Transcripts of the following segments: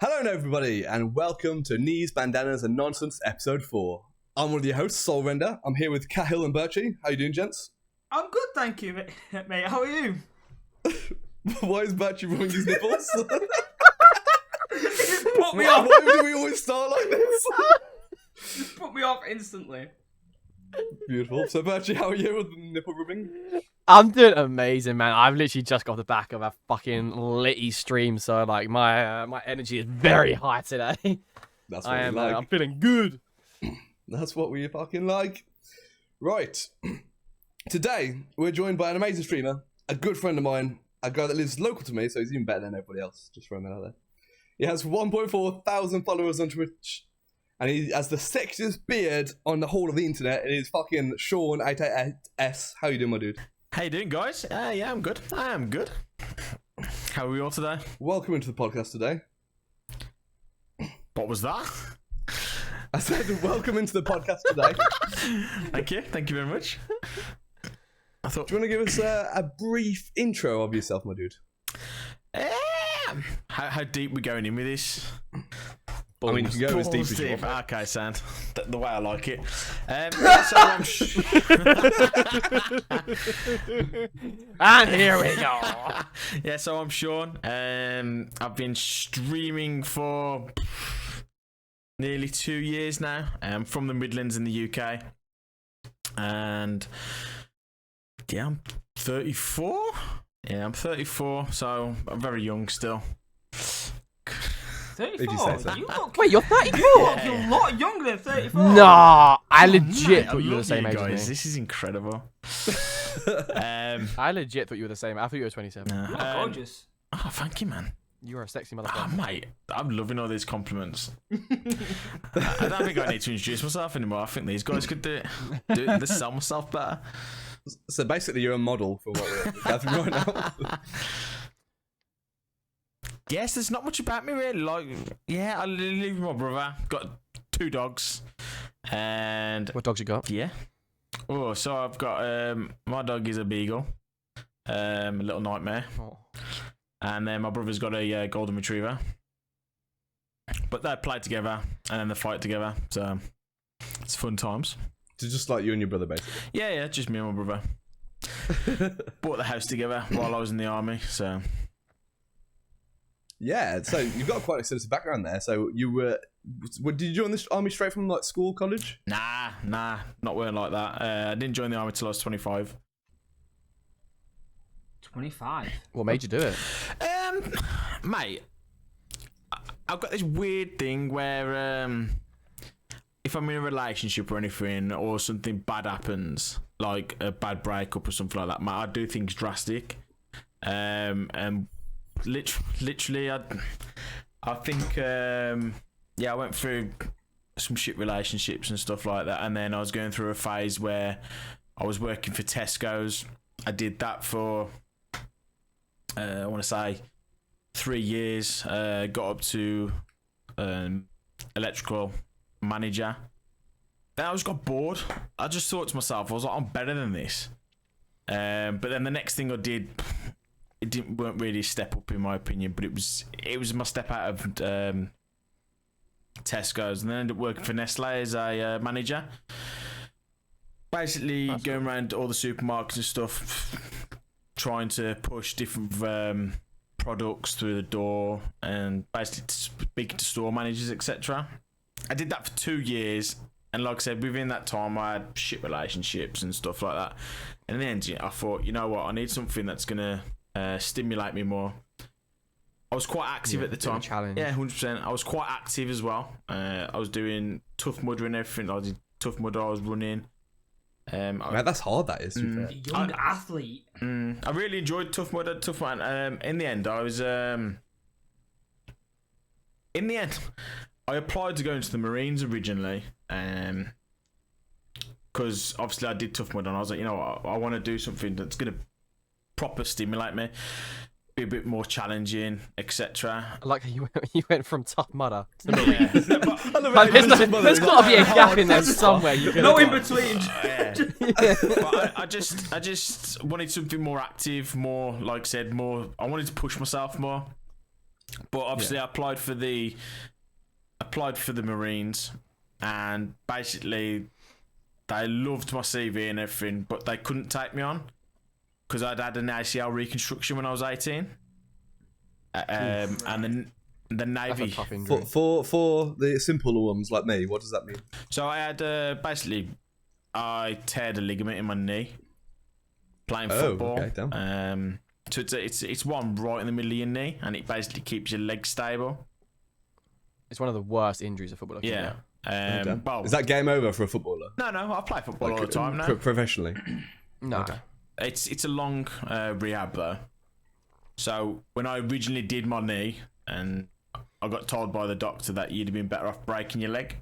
Hello everybody and welcome to Knees, Bandanas and Nonsense episode 4. I'm one of your hosts, Soul Render. I'm here with Cahill and Biirchyyy. How you doing, gents? I'm good, thank you, mate. How are you? Why is Biirchyyy rubbing his nipples? Put me off. Why do we always start like this? Just put me off instantly. Beautiful. So Biirchyyy, how are you with the nipple rubbing? I'm doing amazing, man. I've literally just got off the back of a fucking litty stream, so like my energy is very high today. That's what we like. I'm feeling good. That's what we fucking like. Right. Today, we're joined by an amazing streamer, a good friend of mine, a guy that lives local to me, so he's even better than everybody else. Just throwing that out there. He has 1.4 thousand followers on Twitch, and he has the sexiest beard on the whole of the internet. It is fucking Shaun88s. How you doing, my dude? How you doing, guys? Yeah, I'm good. I am good. How are we all today? Welcome into the podcast today. What was that? I said welcome into the podcast today. Thank you. Thank you very much. I thought. Do you want to give us a brief intro of yourself, my dude? How deep we going in with this? I mean, you can go as deep as you Deep. want. Okay, Sand. The way I like it. And here we go. Yeah, so I'm Shaun. I've been streaming for nearly 2 years now. I'm from the Midlands in the UK. And yeah, I'm 34. Yeah, I'm 34, so I'm very young still. 34? you say so? You look, Wait, you're 34? you look a lot younger than 34. Nah, I legit thought you were love the same you age guys. as me. This is incredible. I legit thought you were the same. I thought you were 27. You look gorgeous. Oh, thank you, man. You are a sexy Oh, motherfucker. mate, I'm loving all these compliments. I don't think I need to introduce myself anymore. I think these guys could do it. They sell myself better. So basically, you're a model for what we're gathering right now. Yes, there's not much about me really. Like, yeah, I live with my brother. Got 2 dogs, and What dogs you got? yeah. Oh, so I've got my dog is a beagle, a little nightmare, Oh. and then my brother's got a golden retriever. But they play together and then they fight together, so it's fun times. So just like you and your brother, basically. Yeah, just me and my brother. Bought the house together while I was in the army, so. Yeah, so you've got quite an extensive background there. So you did you join the army straight from like school, college? Nah, not wearing like that. I didn't join the army till I was 25. 25. What made you do it? Mate, I've got this weird thing where if I'm in a relationship or anything, or something bad happens, like a bad breakup or something like that, mate, I do things drastic. And literally, I think, yeah, I went through some shit relationships and stuff like that, and then I was going through a phase where I was working for Tesco's. I did that for, I want to say, 3 years. Got up to electrical manager. Then I just got bored. I just thought to myself, I was like, I'm better than this. But then the next thing I did, weren't really a step up in my opinion, but it was my step out of Tesco's, and then I ended up working for Nestle as a manager. Basically, going around all the supermarkets and stuff, trying to push different products through the door, and basically speaking to store managers, etc. I did that for 2 years, and like I said, within that time, I had shit relationships and stuff like that. And in the end, I thought, you know what, I need something that's gonna stimulate me more. I was quite active at the time. Challenge. Yeah, 100%. I was quite active as well. I was doing Tough Mudder and everything. I did Tough Mudder. I was running. Man, that's hard. That is. To be fair. Young athlete. I really enjoyed Tough Mudder. Tough Man. In the end, I was. In the end, I applied to go into the Marines originally. Because obviously I did Tough Mudder, and I was like, you know what, I want to do something that's gonna proper stimulate me, be a bit more challenging, etc. I like how you went from Tough Mudder to Yeah. Like, there's got to be a gap in there somewhere. You No in between. But I just wanted something more active, more, like I said, more. I wanted to push myself more. But obviously, I applied for the Marines, and basically, they loved my CV and everything, but they couldn't take me on because I'd had an ACL reconstruction when I was 18. And then the That's a Navy. tough injury. For the simpler ones like me, what does that mean? So I had basically I teared a ligament in my knee playing football. Okay, damn. So it's one right in the middle of your knee, and it basically keeps your legs stable. It's one of the worst injuries a footballer can Yeah. get. Well, Is that game over for a footballer? no, I play football all the time now. Professionally? No. Okay. It's a long rehab though. So when I originally did my knee, and I got told by the doctor that you'd have been better off breaking your leg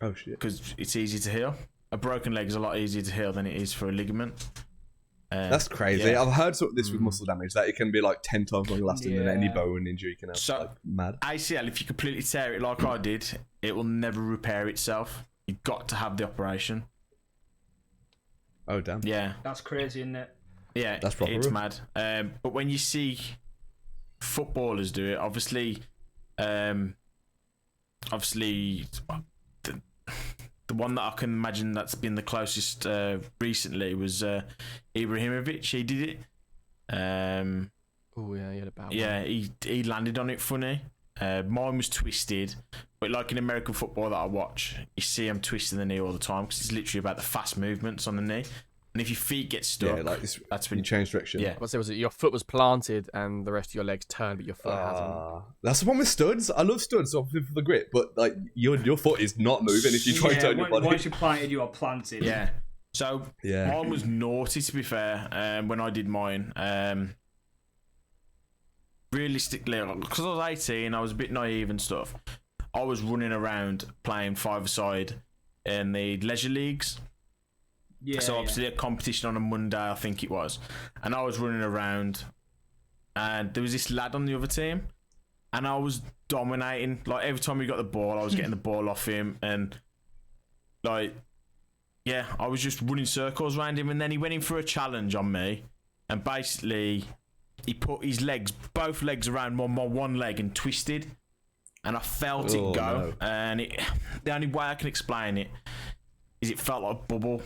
Oh shit. because it's easy to heal. A broken leg is a lot easier to heal than it is for a ligament. That's crazy. yeah. I've heard this with muscle damage that it can be like 10 times longer lasting than any Yeah. bone injury can have. So- like, mad. ACL, if you completely tear it like I did, it will never repair itself. You've got to have the operation. Oh damn. Yeah, That's crazy, isn't it? yeah, That's proper it's rough. mad. But when you see footballers do it, obviously, the one that I can imagine that's been the closest recently was Ibrahimovic. He did it. Oh yeah, he had a bad one. Yeah, he landed on it funny. Mine was twisted, but like in American football that I watch, you see him twisting the knee all the time because it's literally about the fast movements on the knee. And if your feet get stuck, Yeah, like that's when when you change direction. yeah. What I say was that your foot was planted and the rest of your legs turned, but your foot hasn't. That's the one with studs. I love studs, obviously for the grip, but like your foot is not moving if you try to turn your body. Once you're planted, you are planted. Yeah. So Yeah. mine was naughty to be fair. When I did mine, realistically, because I was 18, I was a bit naive and stuff. I was running around playing five-a-side in the leisure leagues. Yeah. So obviously a competition on a Monday, I think it was, and I was running around, and there was this lad on the other team, and I was dominating. Like every time we got the ball, I was getting the ball off him, and like, yeah, I was just running circles around him, and then he went in for a challenge on me, and basically he put his legs, both legs around my one leg and twisted, and I felt Oh, it go, no. and the only way I can explain it is it felt like bubble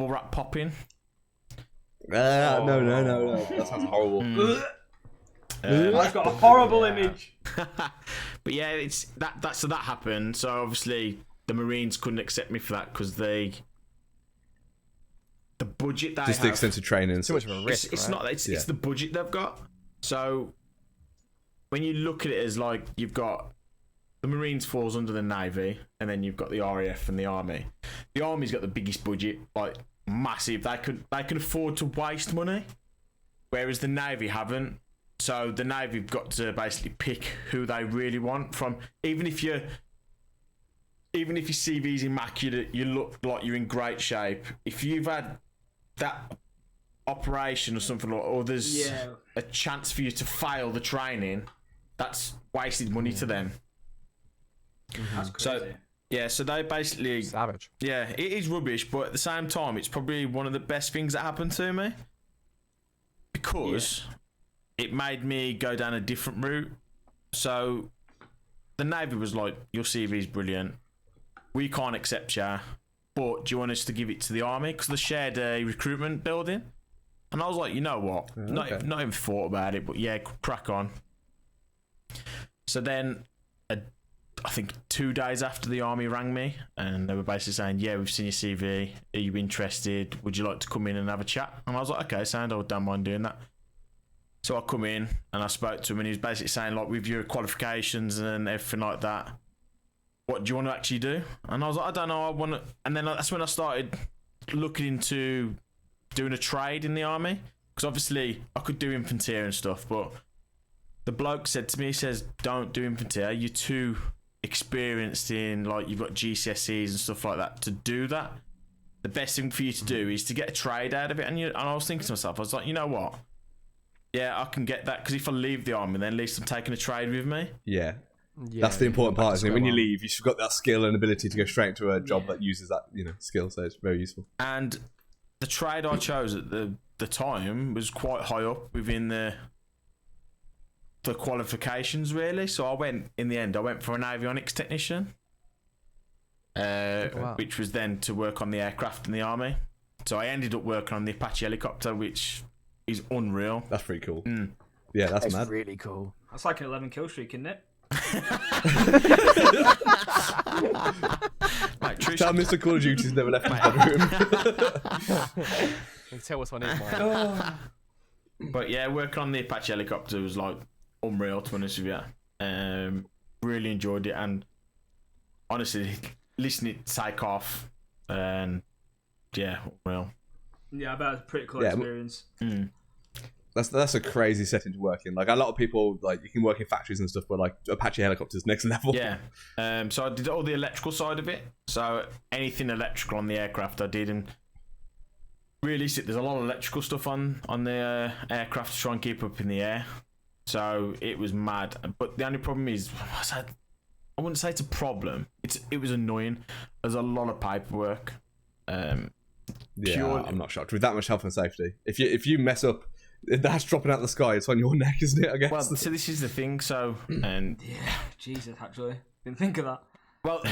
wrap popping. No. That sounds horrible. I've got a horrible image. But yeah, it's that. So that happened. So obviously the Marines couldn't accept me for that because the budget they Just have. the extensive training. And Too much such. of a risk. It's right? not. It's Yeah. the budget they've got. So when you look at it as like you've got the Marines falls under the Navy, and then you've got the RAF and the Army. The Army's got the biggest budget, like massive. They can afford to waste money, whereas the Navy haven't. So the Navy have got to basically pick who they really want from. Even if your CV's immaculate, you look like you're in great shape. If you've had that operation or something like, or there's a chance for you to fail the training, that's wasted money to them. That's crazy. So yeah, so they basically Savage. yeah, it is rubbish, but at the same time, it's probably one of the best things that happened to me because it made me go down a different route. So the Navy was like, your CV is brilliant. We can't accept you, but do you want us to give it to the Army? Because they shared a recruitment building. And I was like, you know what? Not even thought about it, but yeah, crack on. So then I think 2 days after the Army rang me and they were basically saying, yeah, we've seen your CV. Are you interested? Would you like to come in and have a chat? And I was like, okay, sound, I don't mind doing that. So I come in and I spoke to him and he was basically saying, like, with your qualifications and everything like that, what do you want to actually do? And I was like, I don't know, I want to. And then that's when I started looking into doing a trade in the Army. Because obviously I could do infantry and stuff, but the bloke said to me, he says, don't do infantry. You're too experienced in, like, you've got GCSEs and stuff like that to do that. The best thing for you to do is to get a trade out of it. And I was thinking to myself, I was like, you know what? Yeah, I can get that because if I leave the Army, then at least I'm taking a trade with me. Yeah. Yeah, That's the important back part, to isn't it? square When you one. leave, you've got that skill and ability to go straight into a job that uses that, skill. So it's very useful. And the trade I chose at the time was quite high up within the the qualifications really. So I went for an avionics technician, which was then to work on the aircraft in the army. So I ended up working on the Apache helicopter, which is unreal. That's pretty cool. Yeah, that's mad. Really cool. That's like an 11 kill streak, isn't it? Mate, Tell Mr. Call of Duty's never left his bedroom. You can tell which one is mine. But yeah, working on the Apache helicopter was like unreal, to be honest with you. Really enjoyed it, and honestly, listening it take off, and yeah, unreal. Yeah, I bet it's a pretty cool experience. That's a crazy setting to work in. Like a lot of people, like you can work in factories and stuff, but like Apache helicopters next level. Yeah. So I did all the electrical side of it. So anything electrical on the aircraft I did, and really there's a lot of electrical stuff on the aircraft to try and keep up in the air. So it was mad. But the only problem is, I wouldn't say it's a problem. It was annoying. There's a lot of paperwork. I'm not shocked with that much health and safety. If you mess up, that's dropping out of the sky. It's on your neck, isn't it? I guess. Well, so this is the thing. So and yeah, Jesus, actually, didn't think of that. Well,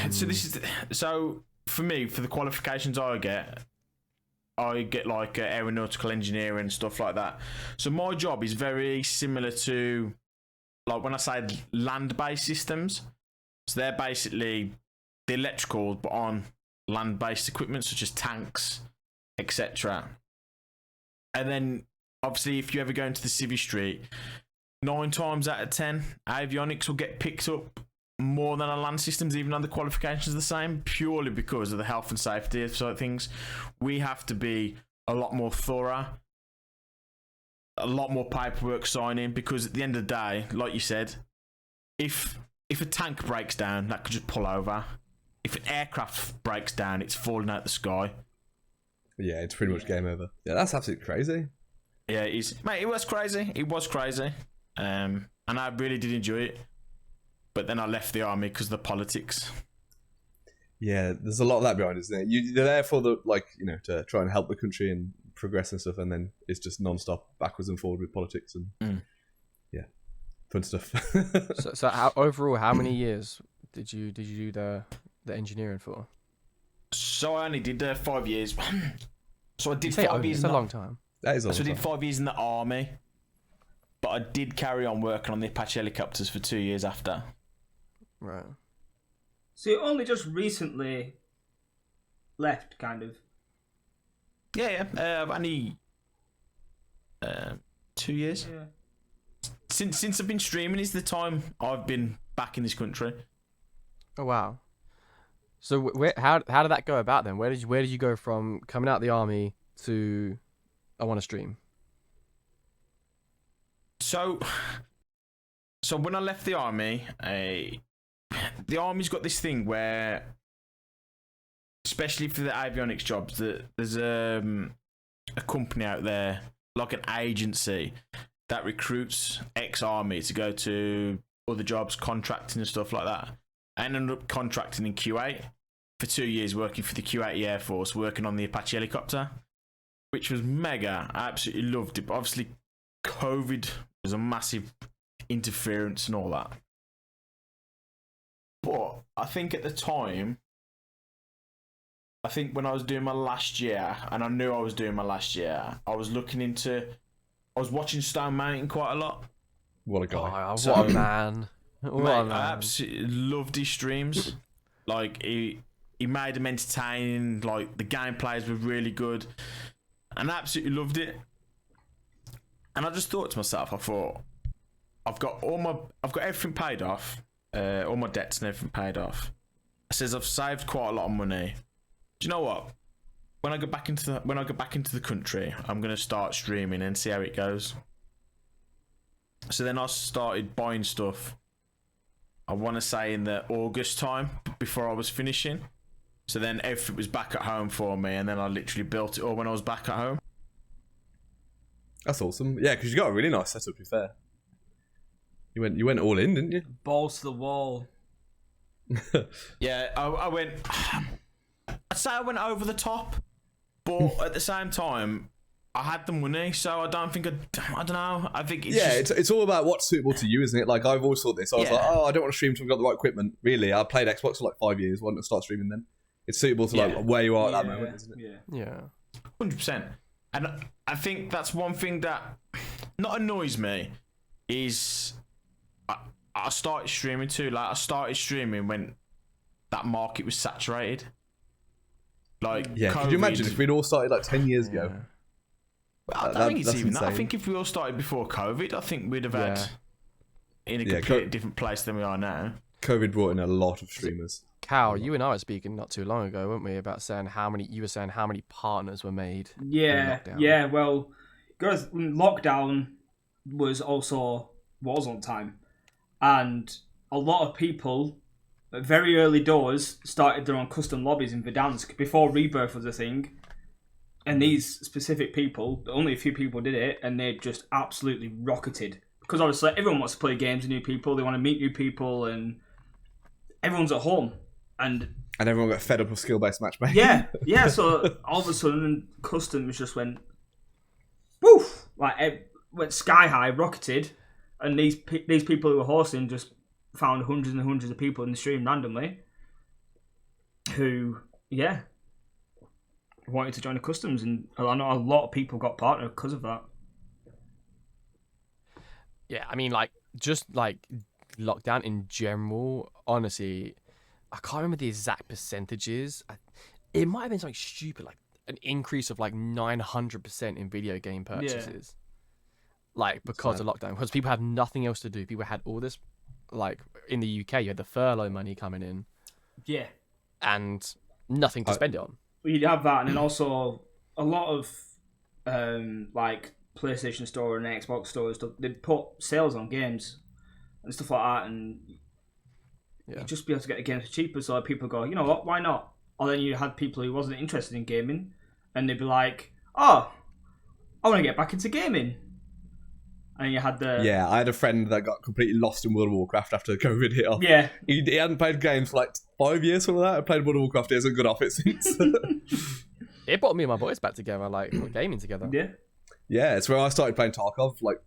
so for me, for the qualifications I get like aeronautical engineering and stuff like that. So my job is very similar to, like when I say land-based systems. So they're basically the electrical, but on land-based equipment such as tanks, etc. And then obviously, if you ever go into the civvy street, 9 times out of 10, avionics will get picked up more than our land systems, even though the qualifications are the same, purely because of the health and safety side of things. We have to be a lot more thorough, a lot more paperwork signing, because at the end of the day, like you said, if a tank breaks down, that could just pull over. If an aircraft breaks down, it's falling out the sky. Yeah, it's pretty much game over. Yeah, that's absolutely crazy. Yeah, mate, it was crazy. It was crazy. And I really did enjoy it. But then I left the army because of the politics. Yeah, there's a lot of that behind, isn't there? You're there for to try and help the country and progress and stuff, and then it's just non-stop backwards and forward with politics and yeah, fun stuff. so overall, how many years did you do the engineering for? So I only did 5 years. So I did 5 years. It's a long time. That is a long time. So I did 5 years in the army, but I did carry on working on the Apache helicopters for 2 years after. Right. So you only just recently left, kind of. Yeah. I've only 2 years. Yeah. Since I've been streaming is the time I've been back in this country. Oh wow. So how did that go about then? Where did you go from coming out of the army to I want to stream? So when I left the army, the army's got this thing where, especially for the avionics jobs, that there's a company out there, like an agency, that recruits ex-army to go to other jobs, contracting and stuff like that. I ended up contracting in Kuwait for 2 years, working for the Kuwaiti Air Force, working on the Apache helicopter, which was mega. I absolutely loved it. But obviously, COVID was a massive interference and all that. But I think at the time, when I was doing my last year, and I knew I was doing my last year, I was watching Stone Mountain quite a lot. What a guy. Oh, what a man. I absolutely loved his streams. Like, he made them entertaining. Like, the gameplays were really good. And I absolutely loved it. And I just thought to myself, I've got everything paid off. All my debts and everything paid off. I says I've saved quite a lot of money. Do you know what? When I go back into the country, I'm gonna start streaming and see how it goes. So then I started buying stuff. I want to say in the August time, before I was finishing. So then everything was back at home for me, and then I literally built it all when I was back at home. That's awesome. Yeah, because you got a really nice setup, to be fair. You went all in, didn't you? Balls to the wall. Yeah, I went. I'd say I went over the top, but at the same time, I had the money, so I don't think I don't know. I think it's all about what's suitable to you, isn't it? Like I've always thought this. I was like, I don't want to stream until I've got the right equipment. Really, I played Xbox for like 5 years. Wanted to start streaming then. It's suitable to like where you are at that moment, isn't it? Yeah. 100%. And I think that's one thing that not annoys me is I started streaming too. Like I started streaming when that market was saturated. Like COVID, could you imagine if we'd all started like 10 years ago? I don't think it's even that. I think if we all started before COVID, I think we'd have had in a completely different place than we are now. COVID brought in a lot of streamers. Cal, you and I were speaking not too long ago, weren't we, about saying how many partners were made. Yeah. Well, because lockdown was on time, and a lot of people at very early doors started their own custom lobbies in Verdansk before Rebirth was a thing. And these specific people, only a few people did it, and they just absolutely rocketed. Because obviously everyone wants to play games with new people, they want to meet new people, and everyone's at home. And everyone got fed up with skill-based matchmaking. Yeah. So all of a sudden, customs just went, woof! Like, it went sky high, rocketed, and these people who were hosting just found hundreds and hundreds of people in the stream randomly who, wanted to join the customs, and I know a lot of people got partnered because of that. Yeah, I mean, like, just like lockdown in general, honestly, I can't remember the exact percentages. It might have been something stupid, like an increase of like 900% in video game purchases. Like, because of lockdown, because people have nothing else to do. People had all this, like, in the UK, you had the furlough money coming in. Yeah. And nothing to spend it on. You'd have that, and then also a lot of like PlayStation Store and Xbox Store and stuff, they'd put sales on games and stuff like that, and you'd just be able to get the games for cheaper. So people go, you know what, why not? Or then you had people who wasn't interested in gaming, and they'd be like, oh, I want to get back into gaming. And you had I had a friend that got completely lost in World of Warcraft after COVID hit off. Yeah. He hadn't played games for like 5 years, something like that. I played World of Warcraft, he hasn't got off it since. It brought me and my boys back together, like, gaming together. Yeah. Yeah, it's where I started playing Tarkov, like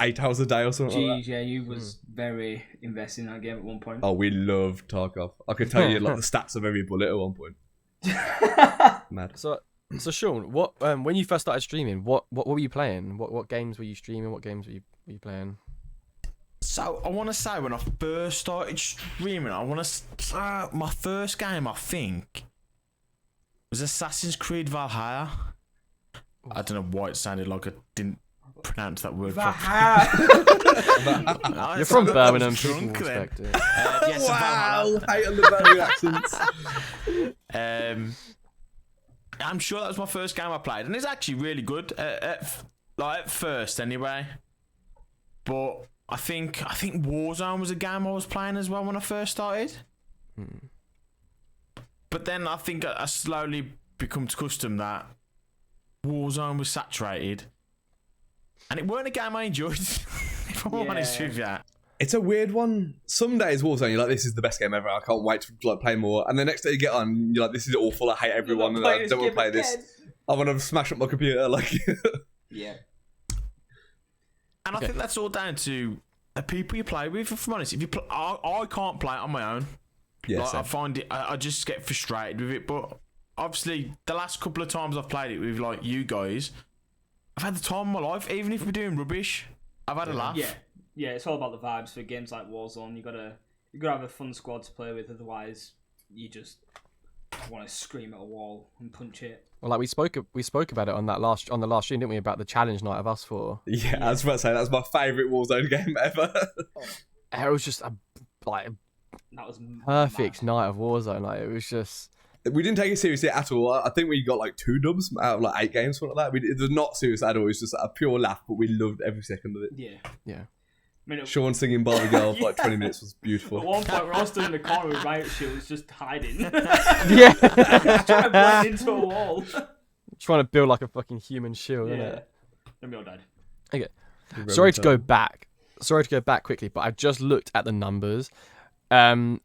8 hours a day or something like that. Yeah, you was very invested in that game at one point. Oh, we loved Tarkov. I could tell you like the stats of every bullet at one point. Mad. So Shaun, what when you first started streaming, what were you playing? What games were you streaming? What games were you playing? So I want to say when I first started streaming, my first game I think was Assassin's Creed Valhalla. I don't know why it sounded like I didn't pronounce that word Valhalla. You're from Birmingham, drunk people then. respect it. Yes, Wow, hate on the Birmingham accents. I'm sure that was my first game I played, and it's actually really good at first anyway. But I think Warzone was a game I was playing as well when I first started. But then I think I slowly become accustomed that Warzone was saturated, and it weren't a game I enjoyed. If I'm honest with you. It's a weird one. Some days Warzone, you're like, this is the best game ever. I can't wait to like play more. And the next day you get on, you're like, this is awful. I hate everyone. And I don't want to play this. I want to smash up my computer. Like, yeah. And I think that's all down to the people you play with. If I'm honest, I can't play it on my own. Yeah, like, I find it. I just get frustrated with it. But obviously, the last couple of times I've played it with like you guys, I've had the time of my life. Even if we're doing rubbish, I've had a laugh. Yeah, it's all about the vibes for games like Warzone. You gotta have a fun squad to play with. Otherwise, you just want to scream at a wall and punch it. Well, like we spoke about it on the last stream, didn't we? About the challenge night of us four. Yeah, I was about to say that's my favourite Warzone game ever. It was just that was perfect mad. night of Warzone. Like, it was just. We didn't take it seriously at all. I think we got like 2 dubs out of like 8 games, something like that. It was not serious at all. It was just a pure laugh, but we loved every second of it. Yeah. Yeah. Shaun singing Barbie Girl for like 20 minutes was beautiful. At one point, we're all stood in the corner with riot shields, just hiding. Yeah. Just trying to blend into a wall. Trying to build like a fucking human shield, isn't Yeah. it? Then we all died. Okay. Sorry to go back quickly, but I've just looked at the numbers. From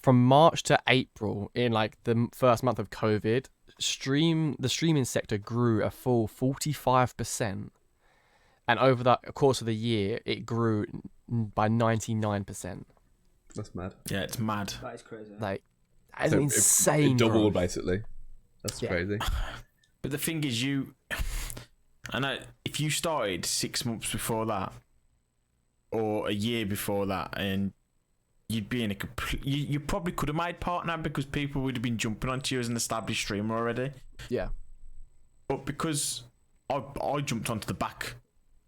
March to April, in like the first month of COVID, the streaming sector grew a full 45%, and over the course of the year, it grew by 99%. That's mad. Yeah, it's mad. That is crazy. Like, that's So insane. It doubled growth. basically. That's crazy. But the thing is, I know if you started 6 months before that, or a year before that, and you'd be in a you probably could have made partner because people would have been jumping onto you as an established streamer already. Yeah. But because I jumped onto the back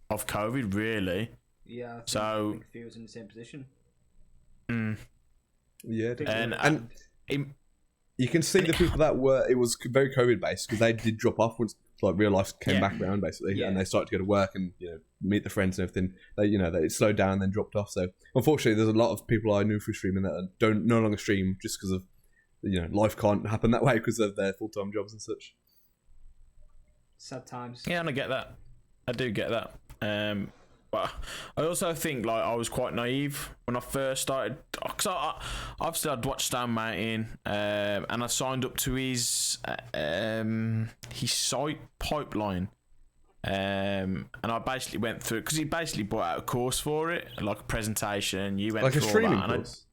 of COVID, really. Yeah. So I think Fear was in the same position. Yeah, and you can see the people that it was very COVID based because they did drop off once like real life came back around basically, and they started to go to work and meet the friends and everything. They it slowed down and then dropped off. So unfortunately, there's a lot of people I knew through streaming that don't no longer stream just because of life can't happen that way because of their full time jobs and such. Sad times. Yeah, and I get that. I do get that. But I also think like I was quite naive when I first started, because obviously I'd watched Stan Mountain, and I signed up to his site Pipeline, and I basically went through because he basically brought out a course for it, like a presentation. You went like through a streaming all that, course.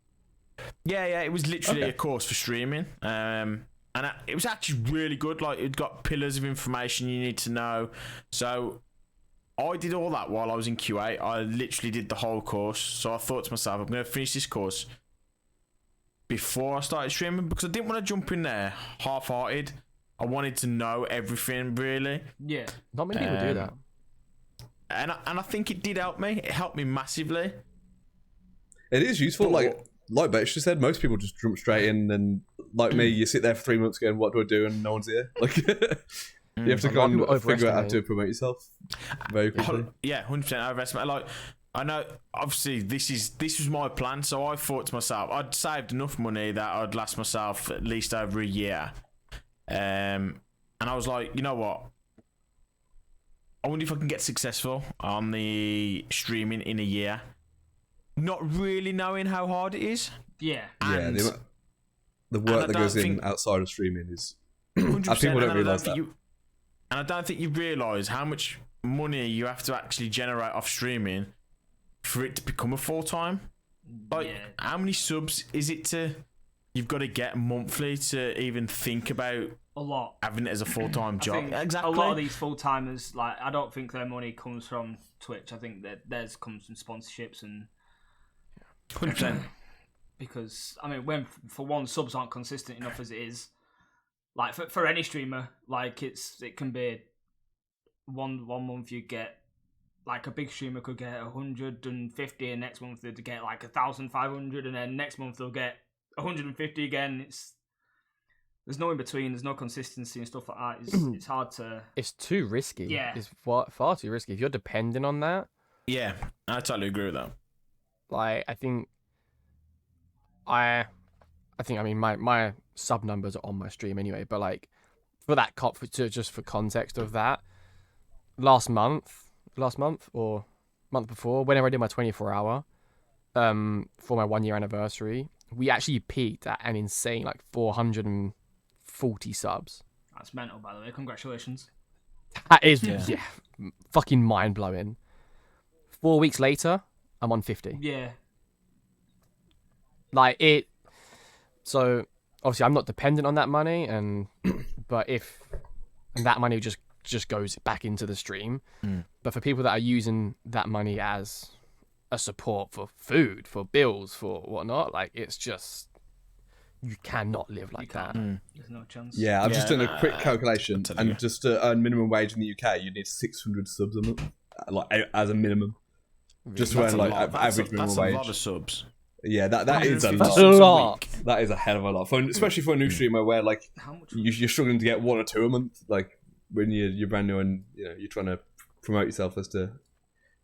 Yeah, it was literally a course for streaming. And it was actually really good. Like it got pillars of information you need to know. So I did all that while I was in QA. I literally did the whole course. So I thought to myself, I'm going to finish this course before I started streaming because I didn't want to jump in there half-hearted. I wanted to know everything, really. Yeah. Not many people do that. And I think it did help me. It helped me massively. It is useful. Like Biirchyyy said, most people just jump straight in, and like me, you sit there for 3 months going, "What do I do?" and no one's here. Like you have to kind of figure out how to promote yourself very quickly. Yeah, 100% overestimate. Like I know, obviously, this was my plan. So I thought to myself, I'd saved enough money that I'd last myself at least over a year. And I was like, you know what? I wonder if I can get successful on the streaming in a year. Not really knowing how hard it is. Yeah. And the work that goes in outside of streaming is 100%, people don't realise that. And I don't think you realise how much money you have to actually generate off streaming for it to become a full-time. Like, how many subs is it you've got to get monthly to even think about a lot having it as a full-time job? Exactly. A lot of these full-timers, like, I don't think their money comes from Twitch. I think that theirs comes from sponsorships and 100%. Because I mean, when for one, subs aren't consistent enough as it is. Like for any streamer, like it can be one month you get like a big streamer could get 150, and next month they'd get like 1,500, and then next month they'll get 150 again. There's no in between. There's no consistency and stuff like that. It's hard to. It's too risky. Yeah, it's far too risky. If you're dependent on that. Yeah, I totally agree with that. Like I mean my sub numbers are on my stream anyway, but like for that just for context of that, last month or month before, whenever I did my 24-hour for my 1 year anniversary, we actually peaked at an insane like 440 subs. That's mental, by the way. Congratulations. That is fucking mind blowing. 4 weeks later, I'm on 50. Yeah. Like it. So obviously, I'm not dependent on that money, but if that money just goes back into the stream, but for people that are using that money as a support for food, for bills, for whatnot, like it's just you cannot live like that. There's no chance. Yeah, I've just done a quick calculation, and just to earn minimum wage in the UK, you need 600 subs a month, like as a minimum. Just to earn like average minimum wage. That's a lot of subs. Yeah, that is a lot. That is a hell of a lot, especially for a new streamer where like you're struggling to get 1 or 2 a month. Like when you're brand new and you're trying to promote yourself as to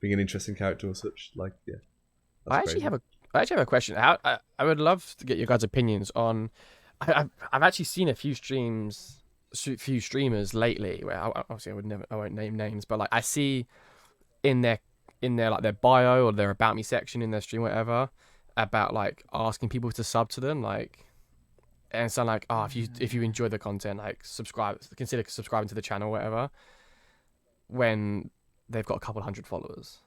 being an interesting character or such. Like I actually have a question. I would love to get your guys' opinions on. I've actually seen a few streamers lately where obviously I won't name names, but like I see in their like their bio or their about me section in their stream, whatever, about like asking people to sub to them, like and it's like, oh, if you enjoy the content, like consider subscribing to the channel, or whatever. When they've got a couple hundred followers.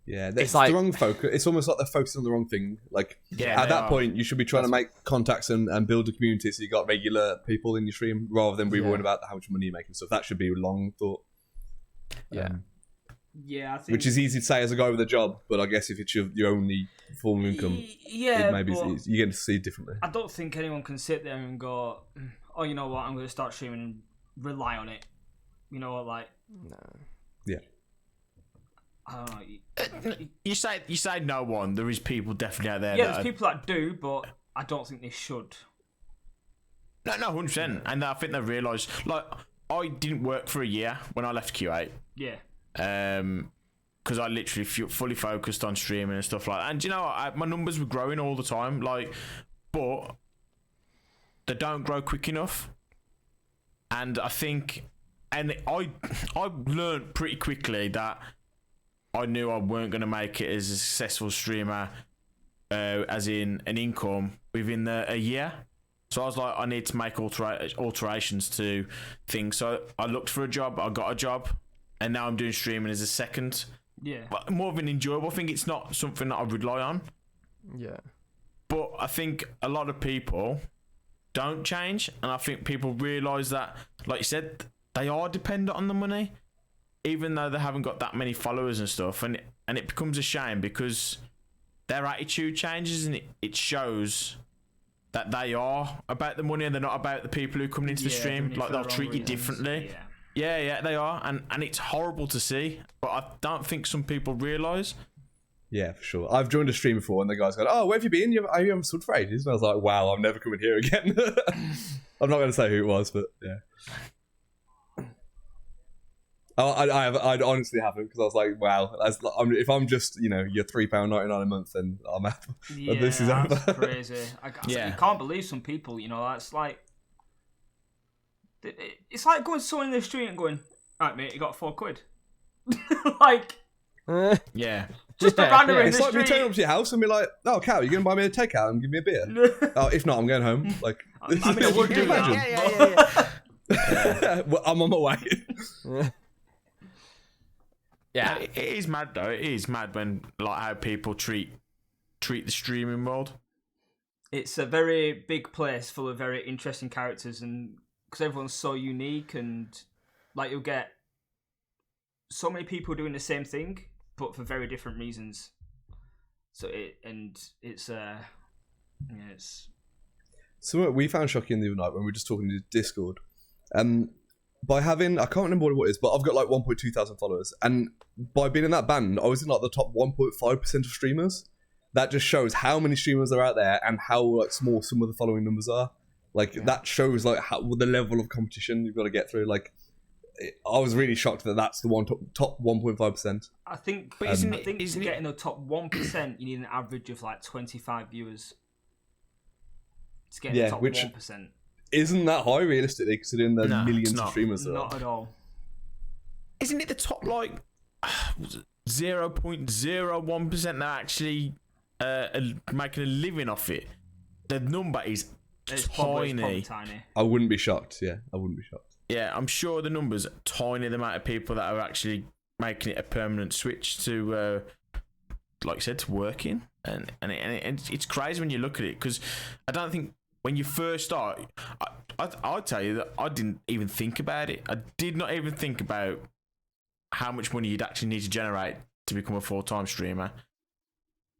Yeah, it's like the wrong focus. It's almost like they're focusing on the wrong thing. Like at that point, you should be trying to make contacts and build a community, so you got regular people in your stream, rather than be worried about how much money you're making. So that should be long thought. Yeah, I think, which is easy to say as a guy with a job, but I guess if it's your only form of income, maybe you get to see it differently. I don't think anyone can sit there and go, "Oh, you know what? I'm going to start streaming and rely on it." You know what, like? No. Yeah. I don't know. You say no one. There is people definitely out there. Yeah, there's people that do, but I don't think they should. No, 100%. And I think they realise, like, I didn't work for a year when I left Q8. Yeah. Because I literally fully focused on streaming and stuff like that. And you know, my numbers were growing all the time, like, but they don't grow quick enough. And I think, and I learned pretty quickly that I knew I weren't going to make it as a successful streamer, as in an income within a year. So I was like, I need to make alterations to things. So I looked for a job, I got a job, and now I'm doing streaming as a second. Yeah. But more of an enjoyable thing. It's not something that I rely on. Yeah. But I think a lot of people don't change, and I think people realise that, like you said, they are dependent on the money, even though they haven't got that many followers and stuff, and it becomes a shame because their attitude changes, and it shows that they are about the money and they're not about the people who come into the stream. Like, they'll treat you differently. Yeah, they are, and it's horrible to see, but I don't think some people realise. Yeah, for sure. I've joined a stream before, and the guy's going, "Oh, where have you been? You haven't subbed for ages." And I was like, "Wow, I'm never coming here again." I'm not going to say who it was, but yeah. I honestly haven't, because I was like, wow, if I'm just, you're £3.99 a month, then I'm happy. Yeah, this is that's over. crazy. I can't believe some people, that's like, it's like going to someone in the street and going, "Right, mate, you got £4." Like, yeah. Just a random in the It's like me street. turning up to your house and be like, "Oh, Cal, you going to buy me a takeout and give me a beer?" Oh, if not, I'm going home. Like, I mean, I would can you do that. imagine? Yeah. Well, I'm on my way. Yeah. It is mad though. It is mad when, like, how people treat the streaming world. It's a very big place full of very interesting characters, and because everyone's so unique, and like, you'll get so many people doing the same thing but for very different reasons. So it's something we found shocking the other night when we were just talking to Discord. By having, I can't remember what it is, but I've got like 1.2 thousand followers, and by being in that band, I was in like the top 1.5% of streamers. That just shows how many streamers are out there and how like small some of the following numbers are. Like, that shows like how the level of competition you've got to get through. Like, I was really shocked that that's the top 1.5%. I think, But to get in the top 1%, you need an average of like 25 viewers to get in the top 1%. Isn't that high realistically, considering the millions of streamers there Not are? at all. Isn't it the top, like, 0.01% that actually making a living off it? The number is Probably tiny. I wouldn't be shocked. Yeah, I wouldn't be shocked. Yeah, I'm sure the number's tiny, the amount of people that are actually making it a permanent switch to, like I said, to working. And it's crazy when you look at it, because I don't think when you first start, I'll tell you that I didn't even think about it. I did not even think about how much money you'd actually need to generate to become a full-time streamer.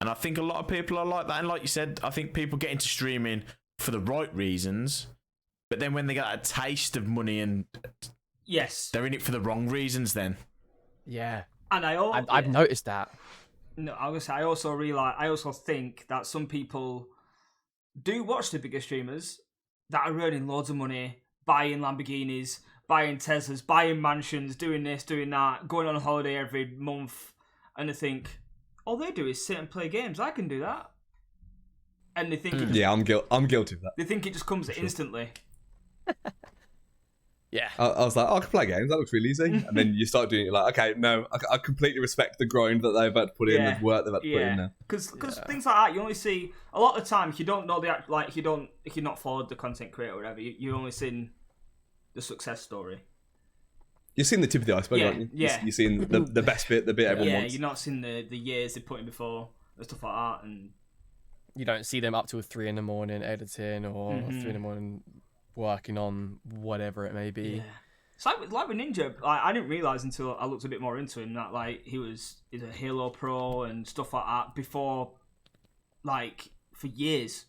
And I think a lot of people are like that. And like you said, I think people get into streaming for the right reasons, but then when they get a taste of money, and yes, they're in it for the wrong reasons then. Yeah. And I've noticed that. No, I was gonna say, I also think that some people do watch the bigger streamers that are earning loads of money, buying Lamborghinis, buying Teslas, buying mansions, doing this, doing that, going on holiday every month, and they think, all they do is sit and play games. I can do that. And they think, I'm guilty of that. They think it just comes instantly. Yeah. I was like, oh, I can play games. That looks really easy. And then you start doing it, you're like, okay, no, I completely respect the grind that they've had to put in, the work they've had to put in there. Because things like that, you only see a lot of the time. If you don't know if you're not followed the content creator or whatever, you only seen the success story. You've seen the tip of the iceberg, haven't you? Yeah. You've seen the best bit, the bit everyone wants. You're not seeing the years they put in before and stuff like that, and You don't see them up till 3 a.m. editing or 3 a.m. working on whatever it may be. Yeah. It's like with Ninja. I didn't realize until I looked a bit more into him that he's a Halo Pro and stuff like that before, for years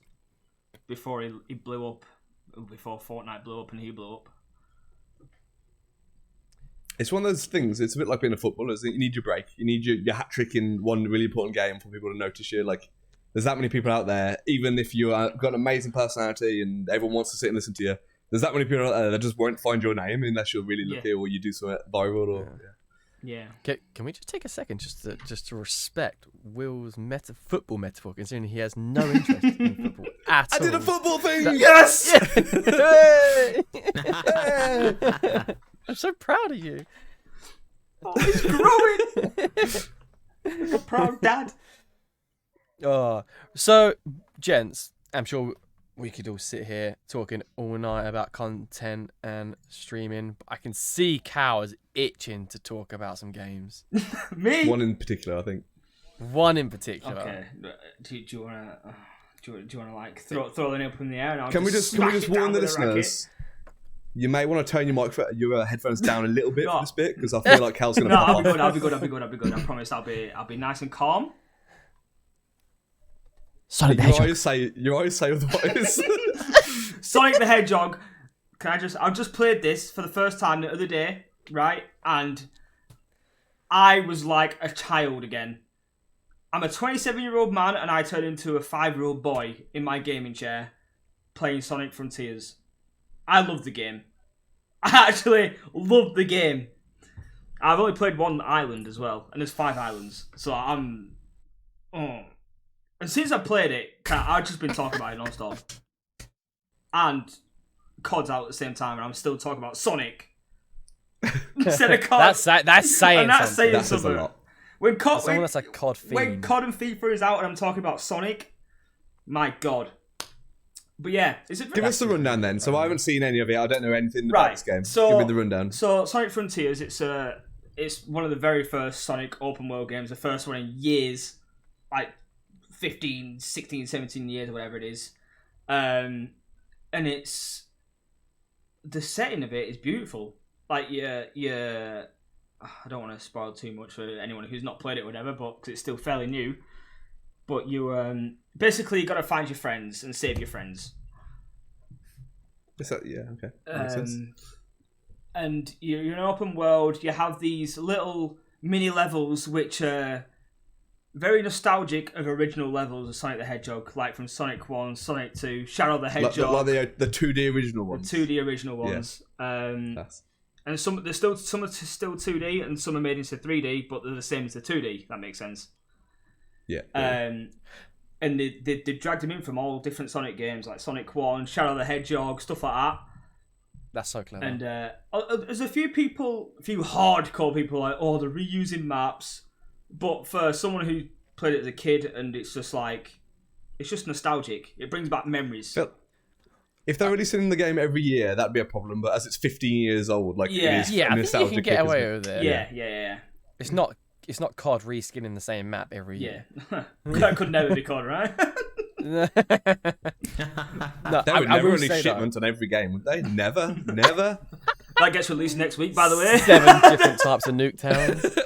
before he blew up, before Fortnite blew up and he blew up. It's one of those things. It's a bit like being a footballer. Isn't it? You need your break. You need your hat trick in one really important game for people to notice you. There's that many people out there. Even if you got an amazing personality and everyone wants to sit and listen to you, there's that many people out there that just won't find your name unless you're really lucky or you do something viral. Or Can we just take a second just to respect Will's football metaphor, considering he has no interest in football at all. I did a football thing. Yes. I'm so proud of you. Oh, he's growing. Like a proud dad. So, gents, I'm sure we could all sit here talking all night about content and streaming. But I can see Cal is itching to talk about some games. Me? One in particular, I think. One in particular. Okay. Do you wanna throw the name up in the air? And Can we just warn the listeners? You may want to turn your headphones down a little bit for this bit because I feel like Cal's gonna. No, I'll be good. I promise. I'll be nice and calm. Sonic the Hedgehog. You always say otherwise. Sonic the Hedgehog. I've just played this for the first time the other day, right? And I was like a child again. I'm a 27-year-old man and I turned into a 5-year-old boy in my gaming chair playing Sonic Frontiers. I love the game. I actually love the game. I've only played one island as well, and there's 5 islands. So And since I played it, I've just been talking about it non-stop. And COD's out at the same time, and I'm still talking about Sonic instead of COD. That's saying and that's something. saying something. A lot. When COD, Someone that's a COD fiend. when COD and FIFA is out, and I'm talking about Sonic, my God. But yeah, give us the rundown then. So I haven't seen any of it. I don't know anything about this game. So, give me the rundown. So Sonic Frontiers, it's one of the very first Sonic open world games, the first one in years, 15, 16, 17 years, or whatever it is. And it's the setting of it is beautiful. I don't want to spoil too much for anyone who's not played it or whatever, but cause it's still fairly new. But you basically got to find your friends and save your friends. Okay. That makes sense. And you're in an open world. You have these little mini levels which are very nostalgic of original levels of Sonic the Hedgehog, like from Sonic 1, Sonic 2, Shadow the Hedgehog. Like the 2D original ones. The 2D original ones. Yeah. And some are still 2D and some are made into 3D, but they're the same as the 2D. That makes sense. Yeah. And they dragged him in from all different Sonic games, like Sonic 1, Shadow the Hedgehog, stuff like that. That's so clever. And there's a few hardcore people like, oh, they're reusing maps. But for someone who played it as a kid, and it's just nostalgic. It brings back memories. If they're releasing the game every year, that'd be a problem. But as it's 15 years old, it is I think you can get away with it. Yeah. It's not COD reskinning the same map every year. Yeah. That could never be COD, right? No, They would never release shipments on every game, would they? Never. That gets released next week, by the way. 7 different types of nuke towns.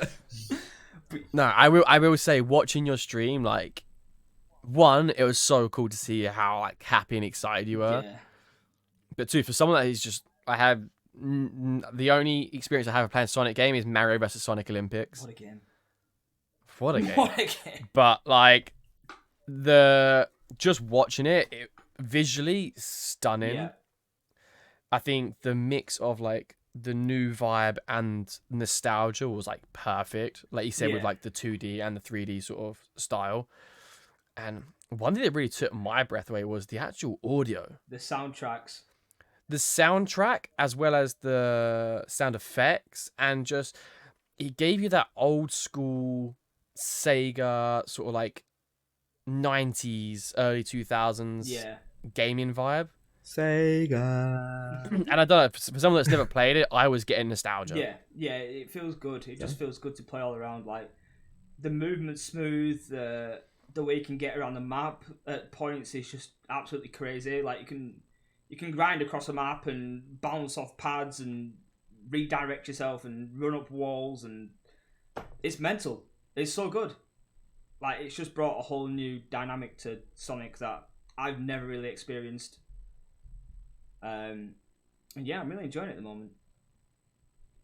No, I will say, watching your stream, one, it was so cool to see how happy and excited you were. Yeah. But 2, for someone that is just, I have the only experience I have of playing Sonic game is Mario vs Sonic Olympics. What a game! What a game! What a game! But just watching it visually stunning. Yeah. I think the mix of the new vibe and nostalgia was perfect. Like you said, with the 2D and the 3D sort of style. And one thing that really took my breath away was the actual audio. The soundtracks. the soundtrack as well as the sound effects, and just it gave you that old school Sega sort of like 90s, early 2000s gaming vibe. Sega. And I don't know, for someone that's never played it, I was getting nostalgia. Yeah, it feels good. It just feels good to play all around. Like, the movement's smooth, the way you can get around the map at points is just absolutely crazy. Like, you can grind across a map and bounce off pads and redirect yourself and run up walls, and it's mental. It's so good. Like, it's just brought a whole new dynamic to Sonic that I've never really experienced. And yeah, I'm really enjoying it at the moment.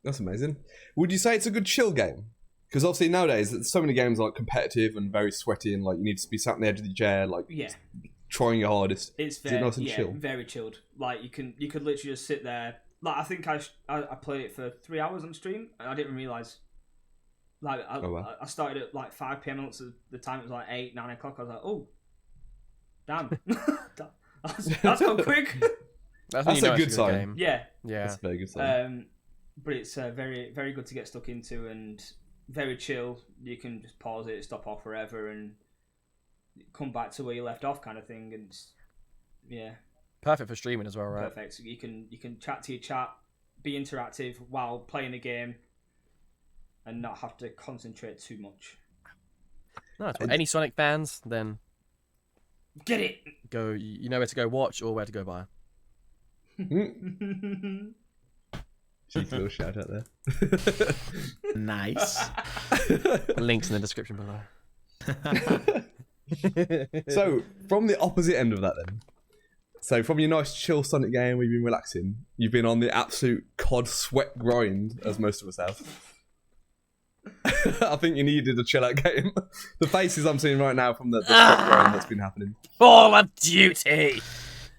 That's amazing. Would you say it's a good chill game? Because obviously nowadays, so many games are like competitive and very sweaty, and like you need to be sat on the edge of the chair, like trying your hardest. It's very, nice and chill? Very chilled. Like you could literally just sit there. Like I think I played it for 3 hours on stream, and I didn't realise. Like I started at like 5 PM, and the time it was like 8, 9 o'clock. I was like, oh, damn, that's gone quick. That's a good sign. Game. Yeah, that's a very good sign. But it's very, very good to get stuck into, and very chill. You can just pause it, stop off forever, and come back to where you left off, kind of thing. And perfect for streaming as well, right? Perfect. So you can chat to your chat, be interactive while playing a game, and not have to concentrate too much. No, any Sonic fans, then get it. Go. You know where to go watch or where to go buy. Cheeky little shout out there. Nice. Links in the description below. So, from the opposite end of that then. So, from your nice chill Sonic game where you've been relaxing, you've been on the absolute COD sweat grind, as most of us have. I think you needed a chill out game. The faces I'm seeing right now from the sweat grind that's been happening. Call of Duty!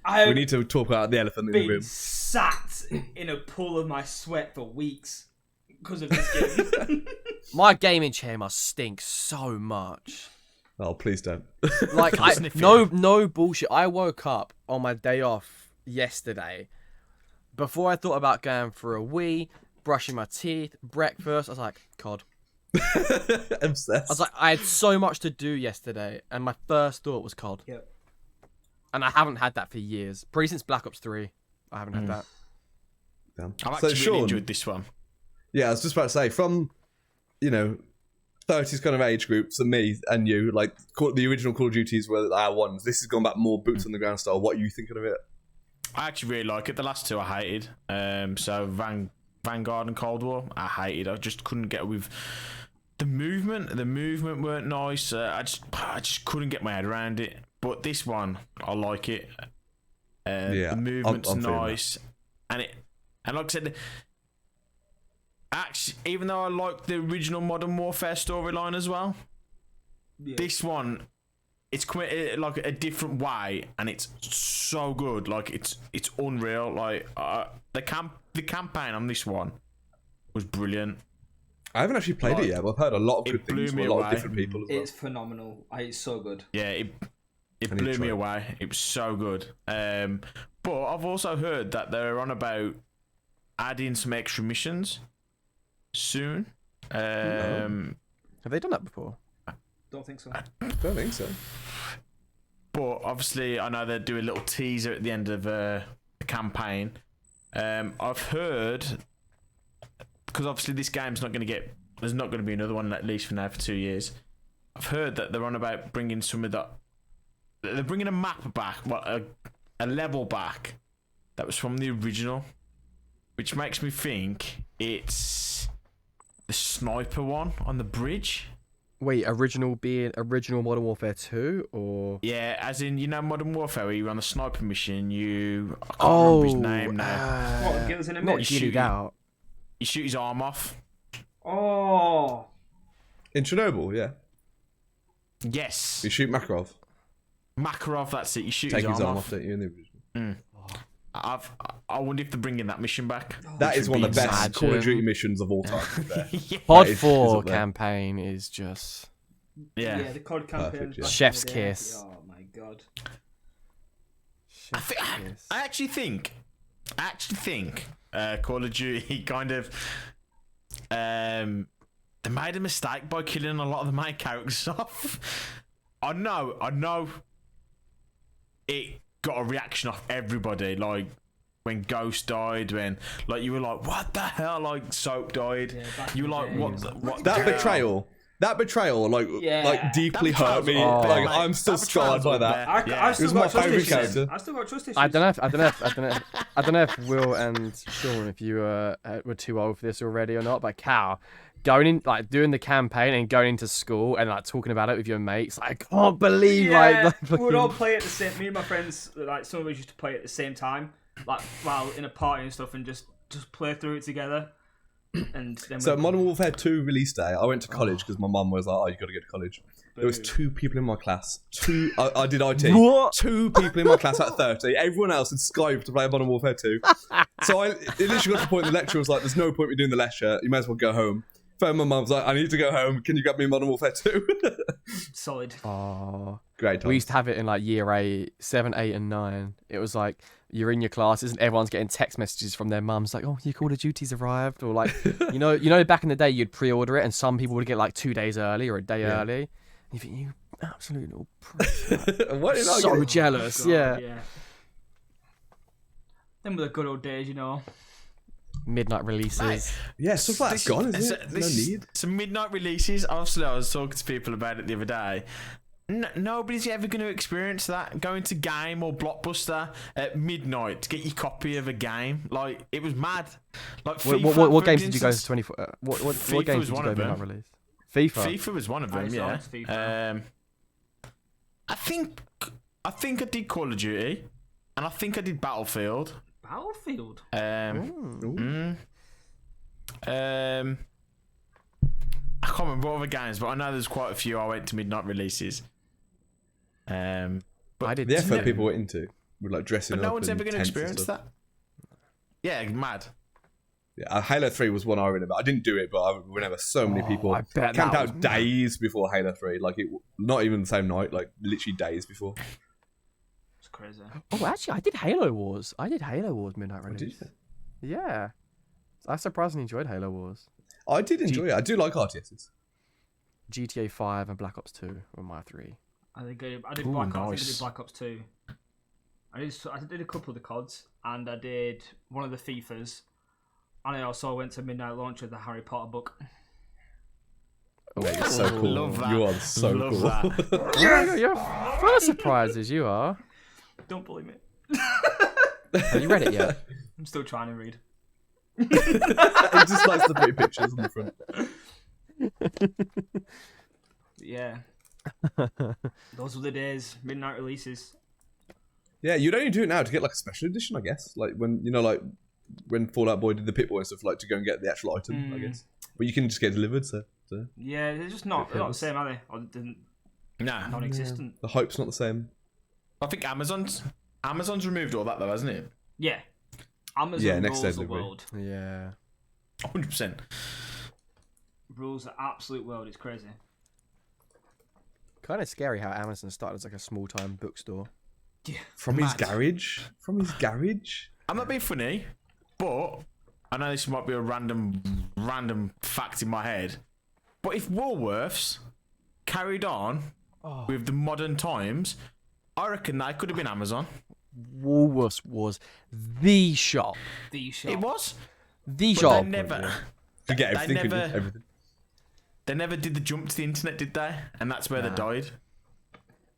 We need to talk about the elephant in the room. Sat in a pool of my sweat for weeks because of this game. My gaming chair must stink so much. Oh, please don't. Like, no bullshit. I woke up on my day off yesterday. Before I thought about going for a wee, brushing my teeth, breakfast, I was like, COD. Obsessed. I was like, I had so much to do yesterday, and my first thought was COD. Yep. And I haven't had that for years. Probably since Black Ops 3, I haven't had that. Damn. I've actually really enjoyed this one. Yeah, I was just about to say, from, 30s kind of age groups, and me and you, like, the original Call of Duties were our ones. This has gone back more boots on the ground style. What are you thinking of it? I actually really like it. The last two I hated. So Vanguard and Cold War, I hated. I just couldn't get with the movement. The movement weren't nice. I just couldn't get my head around it. But this one, I like it. The movement's nice, and like I said, actually, even though I like the original Modern Warfare storyline as well, this one, it's quite like a different way, and it's so good. Like it's unreal. Like the campaign on this one was brilliant. I haven't actually played it yet, but I've heard a lot of good things from a lot of different people as well. It's phenomenal. It's so good. Yeah, it blew me away. It was so good. But I've also heard that they're on about adding some extra missions soon. Have they done that before? Don't think so. Don't think so. But obviously, I know they do a little teaser at the end of the campaign. I've heard, because obviously this game's not going to get, there's not going to be another one at least for now for 2 years. I've heard that they're on about bringing some of that. They're bringing a map back, a level back that was from the original, which makes me think it's the sniper one on the bridge. Wait, original being original Modern Warfare 2, or yeah, as in Modern Warfare where you're on the sniper mission. I can't remember his name now. What, Gills in a not Mist? shoot out. You shoot his arm off. Oh, In Chernobyl, yeah. Yes. You shoot Makarov. Makarov, that's it. You shoot Take his arm off. don't you? In the original. I wonder if they're bringing that mission back. That is one of the best Imagine. Call of Duty missions of all time. Yeah. Pod That is 4 up there. campaign is just yeah, the COD campaign. Perfect, yeah. back Chef's in the day. kiss. Oh my god. I actually think I actually think Call of Duty kind of they made a mistake by killing a lot of the main characters off. I know it got a reaction off everybody, like when Ghost died, when like you were like, what the hell, like Soap died, you were like, what That betrayal, like deeply hurt me. Like I'm still scarred by that. I still It was my got trust favourite issues. character. I still got trust issues. I don't know if Will and Shaun, if you were too old for this already or not, but Cal, going in, like doing the campaign and going into school and like talking about it with your mates, like, I can't believe we would all play at the same. Me and my friends, like some of us used to play at the same time, like while in a party and stuff, and just play through it together. And then So Modern Warfare 2 release day, I went to college because my mum was like, "Oh, you got to go to college." There was 2 people in my class. I did IT. What? 2 people in my class out of 30. Everyone else had Skype to play Modern Warfare 2. So it literally got to the point the lecturer was like, "There's no point in doing the lecture. You might as well go home." Phone my mum was like, "I need to go home. Can you grab me Modern Warfare 2?" solid. Oh, Great time. we used to have it in like year 8, 7, 8, and 9. It was like you're in your classes and everyone's getting text messages from their mums like, "Oh, your Call of Duty's arrived," or like, you know, back in the day you'd pre-order it and some people would get like 2 days early or a day early. And you think, you absolute little prick. What did I So get? jealous, God, yeah. Them were the good old days, you know. Midnight releases. Yeah, stuff like that's gone, isn't it? No need. Some midnight releases. Obviously, I was talking to people about it the other day. Nobody's ever going to experience that. Going to Game or Blockbuster at midnight to get your copy of a game. Like, it was mad. Like FIFA, What for games did you go to instance. 24? What FIFA games was did you one go of midnight them. release? FIFA. FIFA was one of them, yeah. FIFA. I think I did Call of Duty, and I think I did Battlefield. Battlefield. I can't remember what other games, but I know there's quite a few I went to midnight releases. I did. The effort too. people were into with like dressing But up. no one's and ever going to tents and experience stuff. that. Yeah, mad. Yeah, Halo 3 was one I remember. I didn't do it, but I remember so many people I bet camped that out was days before Halo 3. Like, not even the same night, like literally days before. It's crazy. Oh, actually, I did Halo Wars. Midnight Oh, release. did you? Yeah. I surprisingly enjoyed Halo Wars. I did enjoy it. I do like RTSs. GTA 5 and Black Ops 2 were my 3. I did Ooh, Black Ops. I think I nice. did Black Ops 2. I did a couple of the CODs, and I did one of the FIFAs, and I also went to midnight launch of the Harry Potter book. Mate, you're so cool. Love that. You are so Love cool. that. You're full of surprises, you are. Don't bully me. Have you read it yet? I'm still trying to read. He just likes the pretty pictures on the front. Yeah. Those were the days. Midnight releases. Yeah, you'd only do it now to get like a special edition, I guess. Like when when Fallout Boy did the Pip Boy and stuff, like to go and get the actual item, I guess. But you can just get it delivered, so Yeah, they're just not the same, are they? Or Nah. non-existent. the hype's not the same. I think Amazon's removed all that though, hasn't it? Yeah. Amazon Yeah, next day rules the delivery. world. Yeah. 100%. Rules the absolute world. It's crazy. Kind of scary how Amazon started as like a small-time bookstore. Yeah. From his Mad. garage? From his garage? I'm not being funny, but I know this might be a random fact in my head. But if Woolworths carried on with the modern times, I reckon that could have been Amazon. Woolworths was the shop. The shop. It was. The But shop. they never. You get They everything, couldn't you? never- Everything. They never did the jump to the internet, did they? And that's where they died.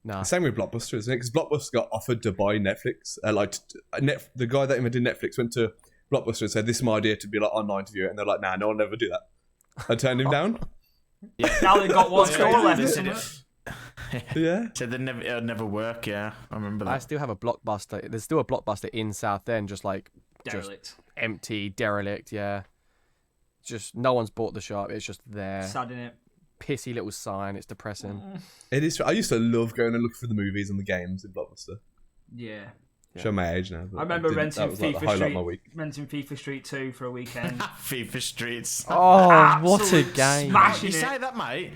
Nah. Same with Blockbuster, isn't it? Because Blockbuster got offered to buy Netflix. The guy that invented Netflix went to Blockbuster and said, "This is my idea to be like online to view it," and they're like, "Nah, no one will never do that." I turned him down. Now they've got one store Yeah, left. they isn't said it? Yeah. Said it'll never work. Yeah, I remember I that. still have a Blockbuster. There's still a Blockbuster in Southend, just Derelict. empty, derelict. Yeah. Just no one's bought the shop. It's just there. Sad, innit? Pissy little sign. It's depressing. It is. I used to love going and looking for the movies and the games in Blockbuster. Yeah. Show my age now. but I remember didn't- renting that was like the FIFA highlight of my week. FIFA Street 2 for a weekend. FIFA Streets. Oh, what a Absolute game! smash. You it. say that, mate.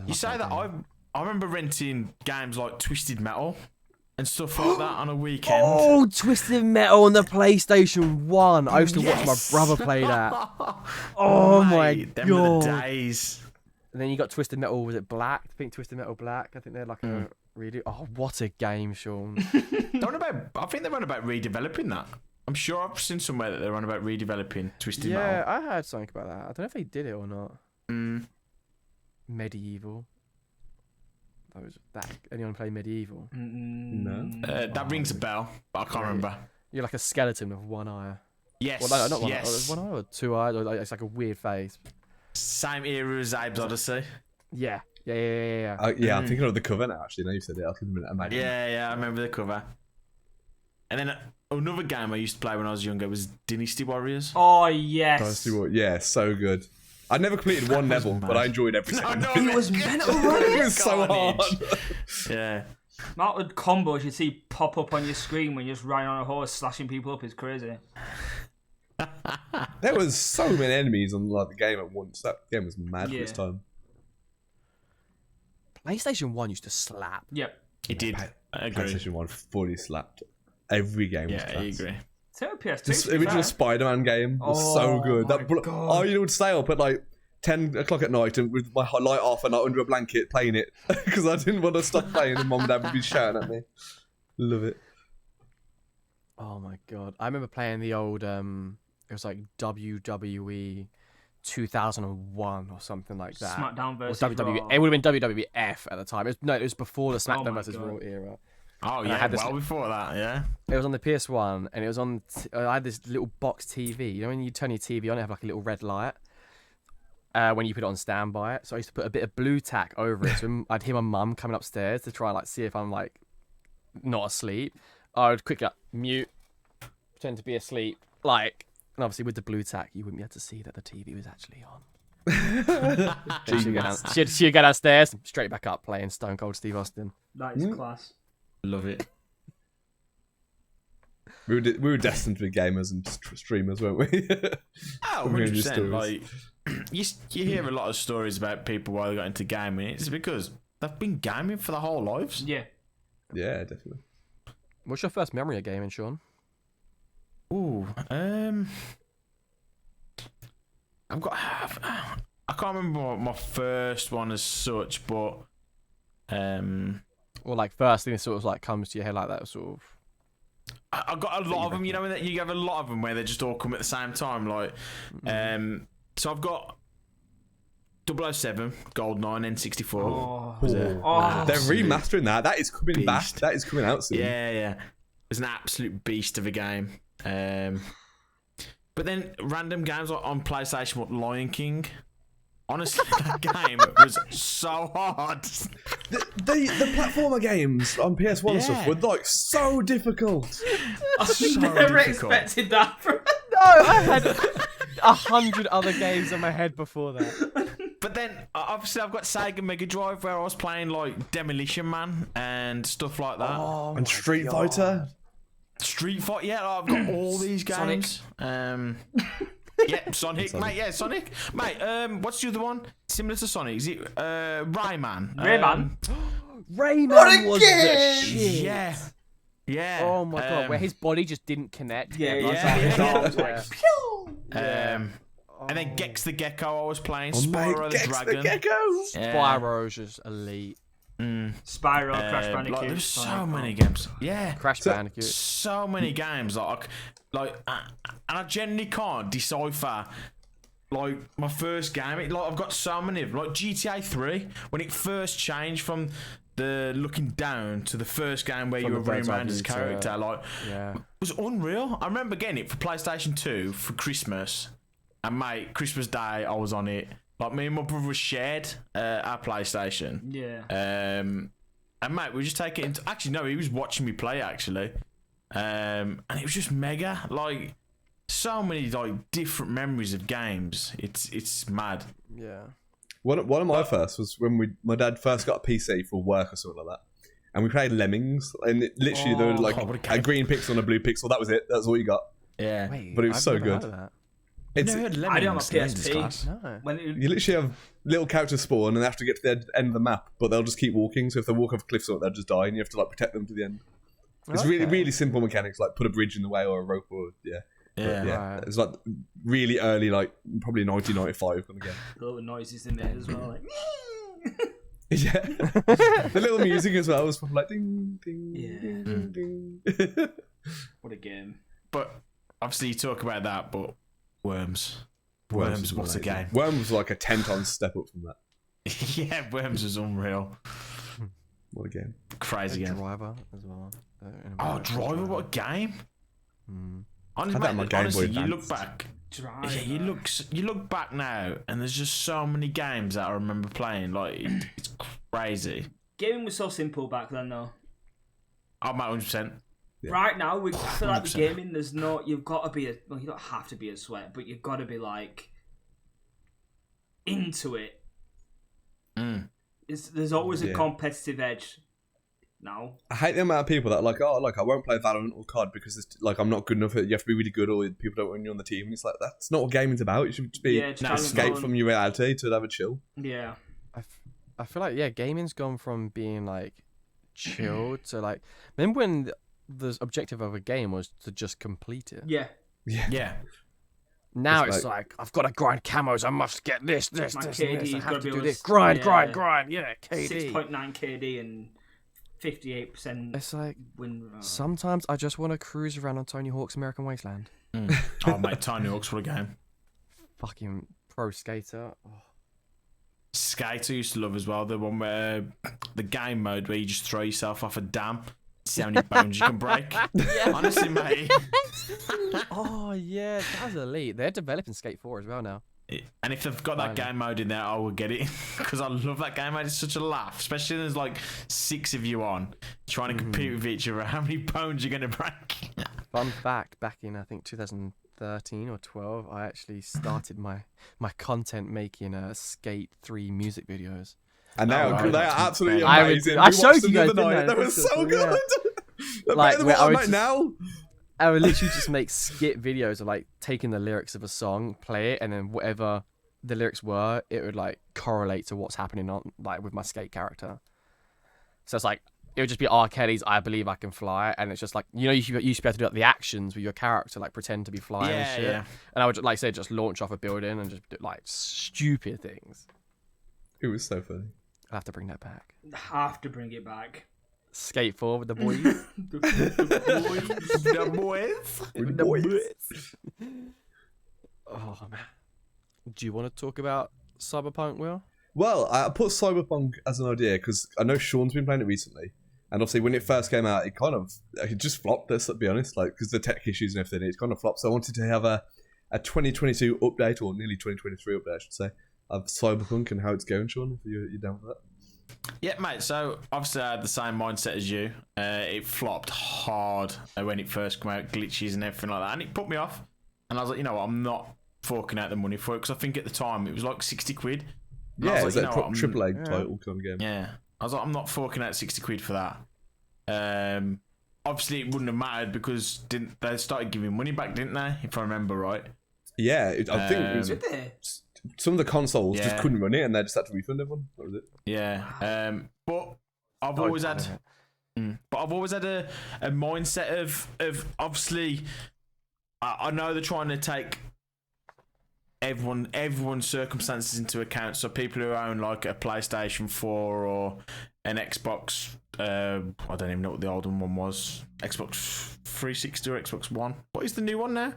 You say that. I remember renting games like Twisted Metal and stuff like that on a weekend. Oh, Twisted Metal on the PlayStation 1. I used to watch my brother play that. Oh my them were the god. days. And then you got Twisted Metal, was it Black? I think Twisted Metal Black. I think they're like a really... Oh, what a game, Shaun. I think they're on about redeveloping that. I'm sure I've seen somewhere that they're on about redeveloping Twisted Metal. Yeah, I heard something about that. I don't know if they did it or not. Medieval. Anyone play Medieval? No. That rings a bell, but I can't remember. You're like a skeleton with one eye. Yes. Well, no, not one eye. yes. One eye or two eyes. Or it's like a weird face. Same era as Abe's Odyssey. Yeah. I'm thinking of the cover now, actually. Now you said it, I can imagine. Yeah, I remember the cover. And then another game I used to play when I was younger was Dynasty Warriors. Oh, yes. Dynasty Warriors. Yeah, so good. I never completed one level, but I enjoyed every second. It was mental. It was so hard. Yeah. Amount of combos you see pop up on your screen when you're just riding on a horse slashing people up is crazy. There was so many enemies on the game at once. That game was mad for its time. PlayStation 1 used to slap. Yep. It did. I agree. PlayStation 1 fully slapped. Every game was Yeah, I class. agree. So PS2. The original Spider-Man game was so good. I would stay up at like 10 o'clock at night and with my light off and under a blanket playing it because I didn't want to stop playing and mum and dad would be shouting at me. Love it. Oh my god. I remember playing the old it was like WWE 2001 or something like that. SmackDown versus or WWE. Raw. It would have been WWF at the time. It was before the SmackDown my versus God. Raw era. Oh, And yeah, I had this- well before that, yeah. It was on the PS1 and it was on I had this little box TV. You know when you turn your TV on, it have like a little red light when you put it on standby. So I used to put a bit of blue tack over it. So I'd hear my mum coming upstairs to try and like see if I'm like not asleep. I would quickly mute, pretend to be asleep, like, and obviously with the blue tack, you wouldn't be able to see that the TV was actually on. She'd go downstairs, straight back up, playing Stone Cold Steve Austin. That is class. Love it. We were destined to be gamers and streamers, weren't we? Oh, From hearing your 100%. stories. Like, you hear a lot of stories about people why they got into gaming. It's because they've been gaming for their whole lives. Yeah. Yeah, definitely. What's your first memory of gaming, Shaun? Ooh, I've got. I can't remember my first one as such, but Or like first thing that sort of like comes to your head like that sort of. I got a lot of them. You know, when you have a lot of them where they just all come at the same time. Like, so I've got 007, GoldenEye, N64. They're remastering that. That is coming back. That is coming out soon. Yeah. It was an absolute beast of a game. But then random games like on PlayStation, what Lion King. Honestly, that game was so hard. The platformer games on PS1 and stuff were like so difficult. I never expected that from. No, I had 100 other games in my head before that. But then, obviously, I've got Sega Mega Drive where I was playing like Demolition Man and stuff like that. Oh, And Street Fighter. Street Fighter, yeah, I've got all these games. Yeah, Sonic, mate. Yeah, Sonic, mate. What's the other one? Similar to Sonic? Is it Rayman? Rayman. Rayman was the shit. Yeah. Oh my god, where his body just didn't connect. And then Gex the Gecko I was playing. Oh, mate, Spyro the Gex Dragon. the Gecko. Spyro's just elite. Spyro, Crash Bandicoot. Like, there's so many games. Yeah. Crash Bandicoot. So many games. And I generally can't decipher like my first game. I've got so many of them. Like GTA 3, when it first changed from the looking down to the first game where From you were the running bird's eye around as a view to- character, like Yeah. it was unreal. I remember getting it for PlayStation 2 for Christmas, and mate, Christmas Day I was on it. Like me and my brother shared our PlayStation. Yeah. And mate, we just take it into. Actually, no, he was watching me play actually, and it was just mega. Like so many like different memories of games. It's mad. Yeah. One of my first was when my dad first got a PC for work or something like that, and we played Lemmings, and literally there were like what a a game. green pixel and a blue pixel. That was it. That's all you got. Yeah. Wait, But it was I've so never good. heard of that. It's, I don't have a PSP. No. When it, you literally have little characters spawn, and they have to get to the end of the map, but they'll just keep walking. So if they walk off cliffs, or they'll just die, and you have to like protect them to the end. It's really simple mechanics, like put a bridge in the way or a rope or Yeah. Right. It's like really early, like probably 1995 kind of game. Little noises in there as well, like. Yeah, the little music as well was probably like ding ding Yeah. ding ding. What a game! But obviously, you talk about that, but Worms. Worms, what a game. Worms was like a 10 times step up from that. Yeah, Worms was unreal. What a game. Crazy game. Driver as well. Oh, Driver, what a game. Had that on my Game Boy Honestly, you Advance. look back. Driver. Yeah, you look back now, and there's just so many games that I remember playing. Like, it's crazy. Gaming was so simple back then, though. I'm at 100%. Yeah. Right now, I feel like the 100%. gaming, there's no. You've got to be a. Well, you don't have to be a sweat, but you've got to be like into it. There's always a Yeah. competitive edge. Now, I hate the amount of people that are like, oh, like I won't play Valorant or COD because it's like I'm not good enough. You have to be really good, or people don't want you on the team. And it's like that's not what gaming's about. It should just be Yeah, just having escape fun. from your reality to have a chill. yeah. I feel like gaming's gone from being like chilled to like. Remember when the objective of a game was to just complete it? Yeah. Yeah. Now It's it's like I've got to grind camos. I must get this, My and KD this. has I gotta have be to do able this. to- Grind. yeah. Yeah, KD. 6.9 KD and 58% It's like win. sometimes I just want to cruise around on Tony Hawk's American Wasteland. Oh, mate, Tiny Hawk's, what a game. Fucking pro skater. Oh. Skater used to love as well. The one where the game mode where you just throw yourself off a dam, see how many bones you can break. Honestly, mate. Oh yeah, that was elite. They're developing Skate 4 as well now. And if they've got that Finally. game mode in there, I will get it because I love that game mode. It's such a laugh, especially when there's like 6 of you on trying to compete with each other. How many bones you're gonna break? Fun fact: back in I think 2013 or 12, I actually started my content making Skate 3 music videos. And now right. they are absolutely I would- amazing. I We showed watched you them the guys, other didn't night. I? They were so Yeah. good. They're Like, better than where what I I'm would at just- now. I would literally just make skit videos of like taking the lyrics of a song, play it, and then whatever the lyrics were, it would like correlate to what's happening on like with my skate character. So it's like it would just be R. Kelly's "I Believe I Can Fly," and it's just like you used to be able to do like, the actions with your character, like pretend to be flying and shit. Yeah. And I would like say just launch off a building and just do like stupid things. It was so funny. I'll have to bring that back. Have to bring it back. Skate 4 with the boys. The boys. With the boys. Oh man. Do you want to talk about Cyberpunk, Will? Well, I put Cyberpunk as an idea because I know Shaun's been playing it recently, and obviously when it first came out, it just flopped. Let's be honest, like because the tech issues and everything, it kind of flopped. So I wanted to have a 2022 update, or nearly 2023 update, I should say, of Cyberpunk and how it's going. Shaun, if you're down for that. Yeah, mate. So obviously I had the same mindset as you. It flopped hard when it first came out, glitches and everything like that, and it put me off. And I was like, you know what, I'm not forking out the money for it because I think at the time it was like 60 quid. And I Yeah, was it's like, a you know what, triple A yeah. title kind of game. Yeah, I was like, I'm not forking out 60 quid for that. Obviously it wouldn't have mattered because they started giving money back, didn't they? If I remember right. Yeah, I think it was, Did they? some of the consoles just Yeah. couldn't run it, and they just had to refund everyone. That was it. Yeah. But I've always had. But I've always had a mindset of obviously I know they're trying to take everyone's circumstances into account. So people who own like a PlayStation 4 or an Xbox, I don't even know what the old one was, Xbox 360 or Xbox One. What is the new one now?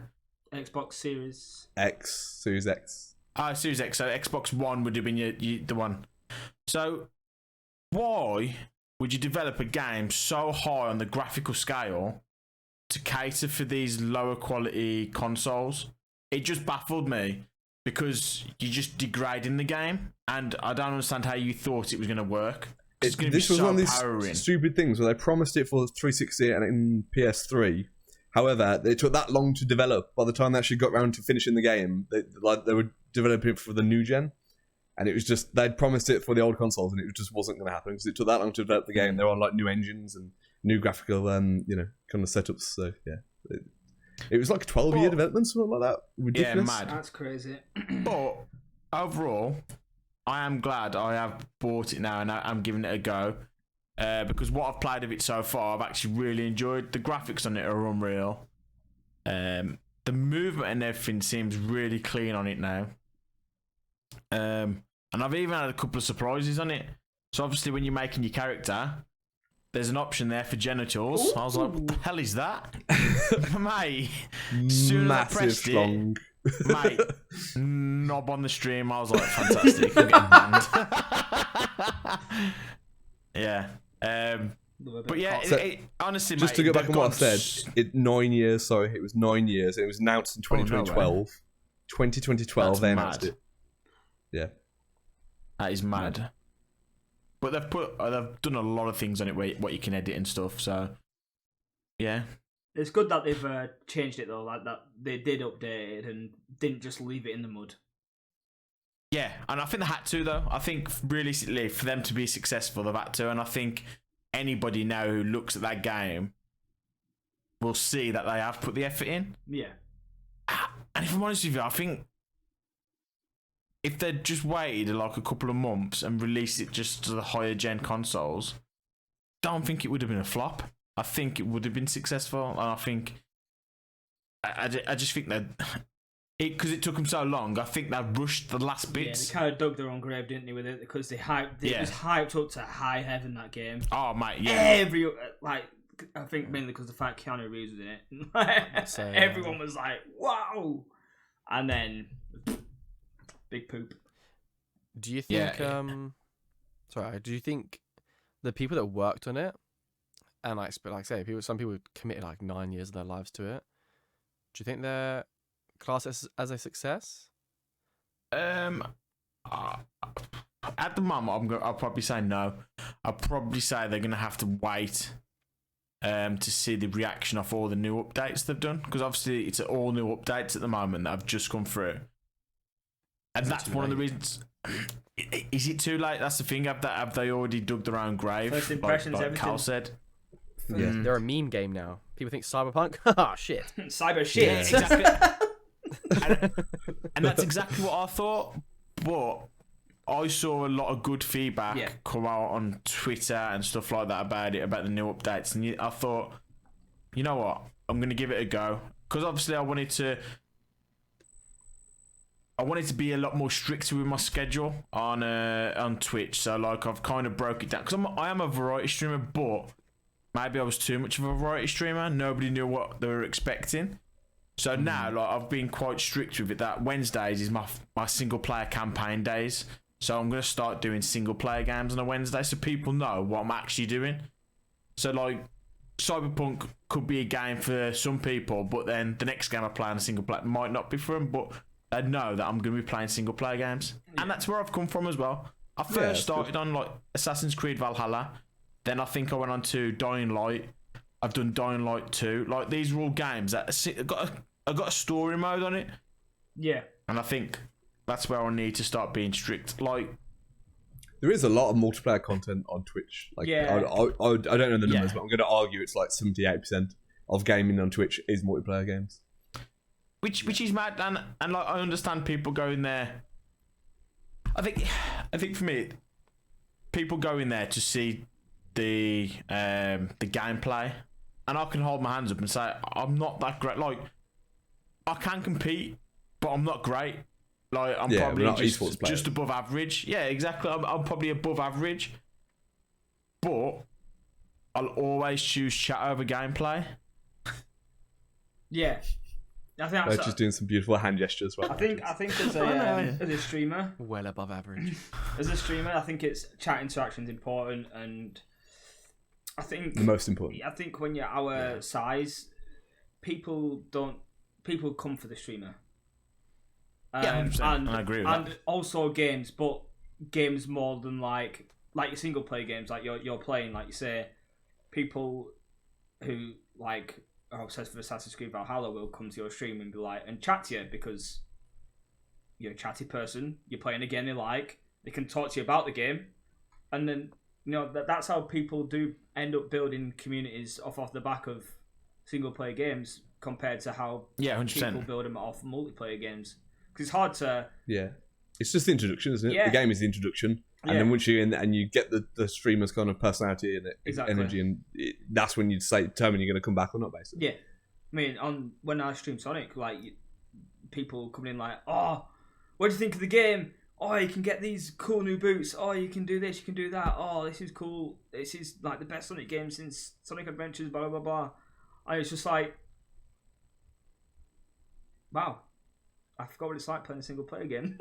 Xbox Series. Series X. Series X. So Xbox One would have been the one. So why would you develop a game so high on the graphical scale to cater for these lower quality consoles? It just baffled me because you're just degrading the game, and I don't understand how you thought it was going to work. It's going to be This was so one of these powering. stupid things where they promised it for 360 and in PS3. However, it took that long to develop. By the time they actually got around to finishing the game, they were developing it for the new gen, and it was just they'd promised it for the old consoles, and it just wasn't going to happen because it took that long to develop the game. They're on like new engines and new graphical, kind of setups. So yeah, it was like a 12-year development, something like that. Ridiculous. Yeah, mad. That's crazy. But overall, I am glad I have bought it now and I'm giving it a go. because what I've played of it so far, I've actually really enjoyed. The graphics on it are unreal. The movement and everything seems really clean on it now. And I've even had a couple of surprises on it. So obviously when you're making your character, there's an option there for genitals. Ooh. I was like, what the hell is that? Mate, as soon as I pressed it, mate, knob on the stream. I was like, fantastic. I'm getting banned. Yeah. But yeah, honestly, just mate, to go back on what I said, 9 years. Sorry, it was 9 years. It was announced in 2012. 2012, they announced it. Yeah, that is mad. But they've done a lot of things on it, what you can edit and stuff. So yeah, it's good that they've changed it though. Like that, they did update it and didn't just leave it in the mud. Yeah, and I think they had to though. I think realistically, for them to be successful, they've had to, and I think anybody now who looks at that game will see that they have put the effort in. Yeah. And if I'm honest with you, I think if they'd just waited like a couple of months and released it just to the higher gen consoles, don't think it would have been a flop. I think it would have been successful, and I think I just think that because it took them so long, I think they rushed the last bits. Yeah, they kind of dug their own grave, didn't they, with it? Because it was hyped up to high heaven, that game. Oh, mate, yeah. I think mainly because the fact Keanu Reeves was in it. Everyone was like, wow! And then, big poop. Do you think, do you think the people that worked on it, and like I say, some people committed like 9 years of their lives to it, do you think they're classed as a success? At the moment, I'll probably say no. I'll probably say they're gonna have to wait to see the reaction of all the new updates they've done, because obviously it's all new updates at the moment that have just come through, and that's one of the reasons. Is it too late? That's the thing. Have they already dug their own grave? First impressions, like everything. Cal said. Yeah, they're a meme game now. People think Cyberpunk. Ah, shit. Cyber shit. Yeah, exactly. and that's exactly what I thought. But I saw a lot of good feedback come out on Twitter and stuff like that about the new updates, and I thought, you know what, I'm gonna give it a go, because obviously I wanted to be a lot more stricter with my schedule on Twitch. So like I've kind of broke it down, because I am a variety streamer, but maybe I was too much of a variety streamer. Nobody knew what they were expecting. So now, like, I've been quite strict with it. That Wednesdays is my single player campaign days. So I'm gonna start doing single player games on a Wednesday, so people know what I'm actually doing. So like, Cyberpunk could be a game for some people, but then the next game I play on a single player might not be for them. But they know that I'm gonna be playing single player games, and that's where I've come from as well. I first started on like Assassin's Creed Valhalla. Then I think I went on to Dying Light. I've done Dying Light 2. Like, these are all games that I got a story mode on it. Yeah. And I think that's where I need to start being strict. Like, there is a lot of multiplayer content on Twitch. Like, I don't know the numbers, but I'm going to argue it's like 78% of gaming on Twitch is multiplayer games. Which is mad, and like, I understand people going there. I think for me, people go in there to see the gameplay, and I can hold my hands up and say I'm not that great. Like, I can compete, but I'm not great. Like, I'm probably just above average. Yeah, exactly. I'm probably above average, but I'll always choose chat over gameplay. Yeah, I think they're just doing some beautiful hand gestures. Right? I think as a streamer, well above average. As a streamer, I think chat interaction is important, and I think the most important. I think when you're our size, people come for the streamer. And I agree with that. And also games, but games more than like your single player games, like you're playing, like you say, people who like are obsessed with Assassin's Creed Valhalla will come to your stream and be like, and chat to you because you're a chatty person, you're playing a game they can talk to you about the game, and then that's how people do end up building communities off the back of single player games compared to how 100%. people build them off multiplayer games. Because it's hard to... Yeah. It's just the introduction, isn't it? Yeah. The game is the introduction. And then once you're in and you get the streamer's kind of personality and Exactly. energy, and that's when you determine you're going to come back or not, basically. Yeah, I mean, when I stream Sonic, like people coming in like, "Oh, what do you think of the game? Oh, you can get these cool new boots. Oh, you can do this, you can do that. Oh, this is cool. This is like the best Sonic game since Sonic Adventures." Blah blah blah blah. And it's just like, wow, I forgot what it's like playing a single player game.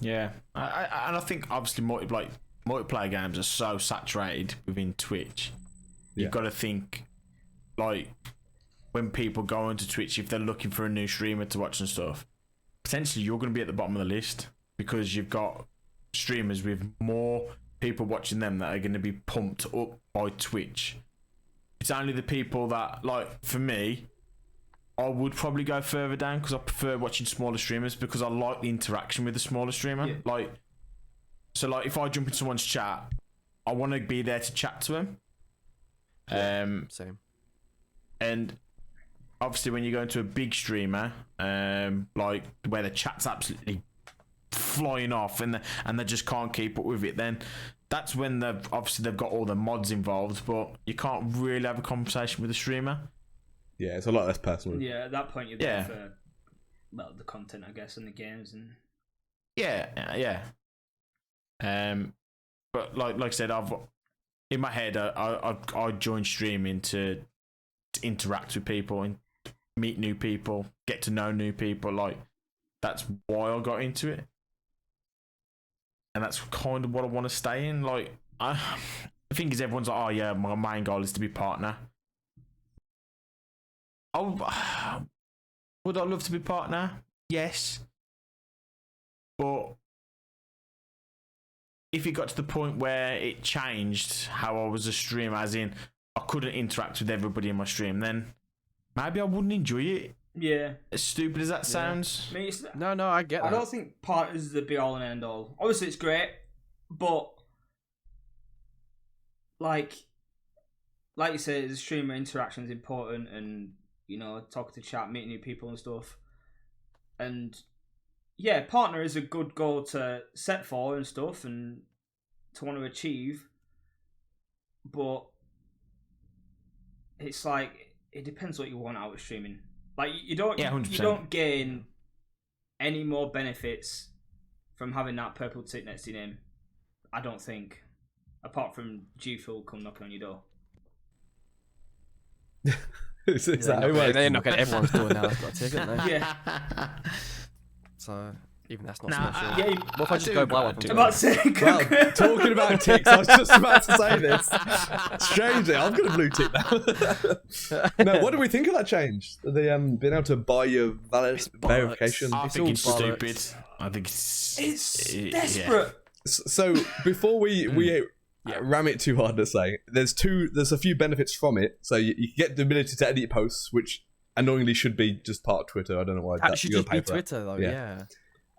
Yeah, and I think obviously multiplayer games are so saturated within Twitch. You've got to think, like, when people go onto Twitch, if they're looking for a new streamer to watch and stuff, potentially you're going to be at the bottom of the list because you've got streamers with more people watching them that are going to be pumped up by Twitch. It's only the people that, like, for me, I would probably go further down because I prefer watching smaller streamers because I like the interaction with the smaller streamer. Yeah. Like, if I jump in someone's chat, I want to be there to chat to them. Same. And obviously, when you go into a big streamer, like where the chat's absolutely flying off and they just can't keep up with it, then that's when they've got all the mods involved, but you can't really have a conversation with the streamer. Yeah, it's a lot less personal. Yeah, at that point you're there for the content, I guess, and the games and. Yeah. But like I said, in my head, I joined streaming to interact with people and meet new people, get to know new people. Like, that's why I got into it, and that's kind of what I want to stay in. Like, the thing is, everyone's like, "Oh yeah, my main goal is to be partner." Would I love to be partner? Yes, but if it got to the point where it changed how I was a streamer, as in I couldn't interact with everybody in my stream, then maybe I wouldn't enjoy it. Yeah. As stupid as that sounds. I mean, No, I get that. I don't think partners is the be all and end all. Obviously, it's great, but like you say, the streamer interaction is important, and talk to chat, meet new people and stuff. And yeah, partner is a good goal to set for and stuff, and to want to achieve. But it's like, it depends what you want out of streaming. Like, you don't gain any more benefits from having that purple tick next to your name, I don't think, apart from G Fuel come knocking on your door. They're knocking at everyone's door now. That's got a ticket, don't they? Yeah. So even that's not special. Yeah, What if I just go buy one? I'm about to say, Well, talking about ticks, I was just about to say this. Strangely, I've got a blue tick now. No, what do we think of that change? The being able to buy your verification. I think it's all stupid. I think it's desperate. So before we ram it too hard to say, there's a few benefits from it. So you get the ability to edit posts, which annoyingly should be just part of Twitter. I don't know why. That should just be Twitter, though. Yeah.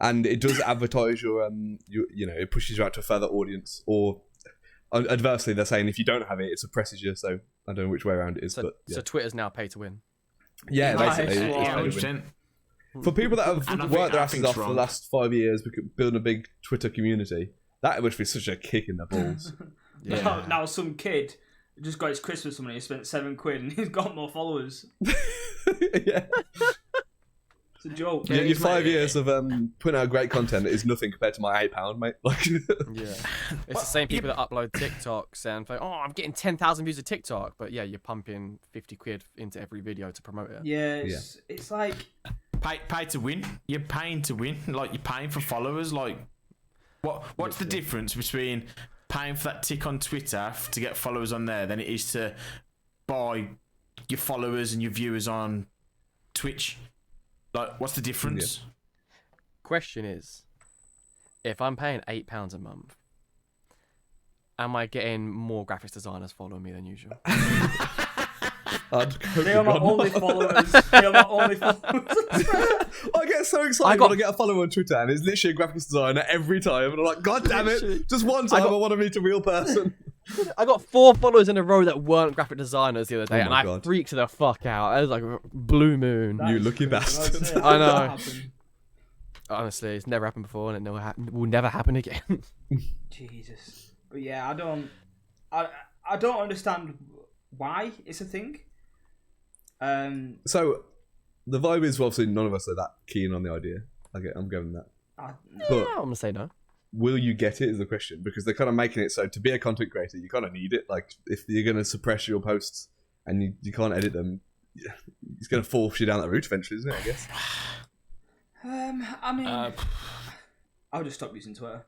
And it does advertise your it pushes you out to a further audience. Or adversely, they're saying if you don't have it, it suppresses you. So I don't know which way around it is. So Twitter's now pay to win. Yeah, basically. Nice. It's pay to win. For people that have worked their asses off for the last 5 years, building a big Twitter community, that must be such a kick in the balls. Yeah. Now some kid just got his Christmas money, he spent £7 and he's got more followers. Yeah. It's a joke. Yeah, your 5 years of putting out great content is nothing compared to my £8, mate. Like, Yeah. It's the same people that upload TikToks and think, oh, I'm getting 10,000 views of TikTok. But yeah, you're pumping £50 into every video to promote it. Yeah, it's like... Pay to win. You're paying to win. Like, you're paying for followers. Like, what's the difference between paying for that tick on Twitter to get followers on there than it is to buy your followers and your viewers on Twitch? Like, what's the difference? Yeah. Question is, if I'm paying £8 a month, am I getting more graphics designers following me than usual? They are my only followers. They are my only followers. I get so excited when I get a follower on Twitter and it's literally a graphics designer every time. And I'm like, God damn it. Just one time I want to meet a real person. I got 4 followers in a row that weren't graphic designers the other day, and I God. freaked the fuck out. I was like, blue moon. You lucky bastard. I know. honestly, it's never happened before, and it will never happen again. Jesus. But yeah, I don't understand why it's a thing. So the vibe is obviously none of us are that keen on the idea. I'm going that. But I'm gonna say no. will you get it is the question, because they're kind of making it so to be a content creator you kind of need it. Like if you're going to suppress your posts and you can't edit them, it's going to force you down that route eventually, isn't it, I guess? I mean, I'll just stop using Twitter.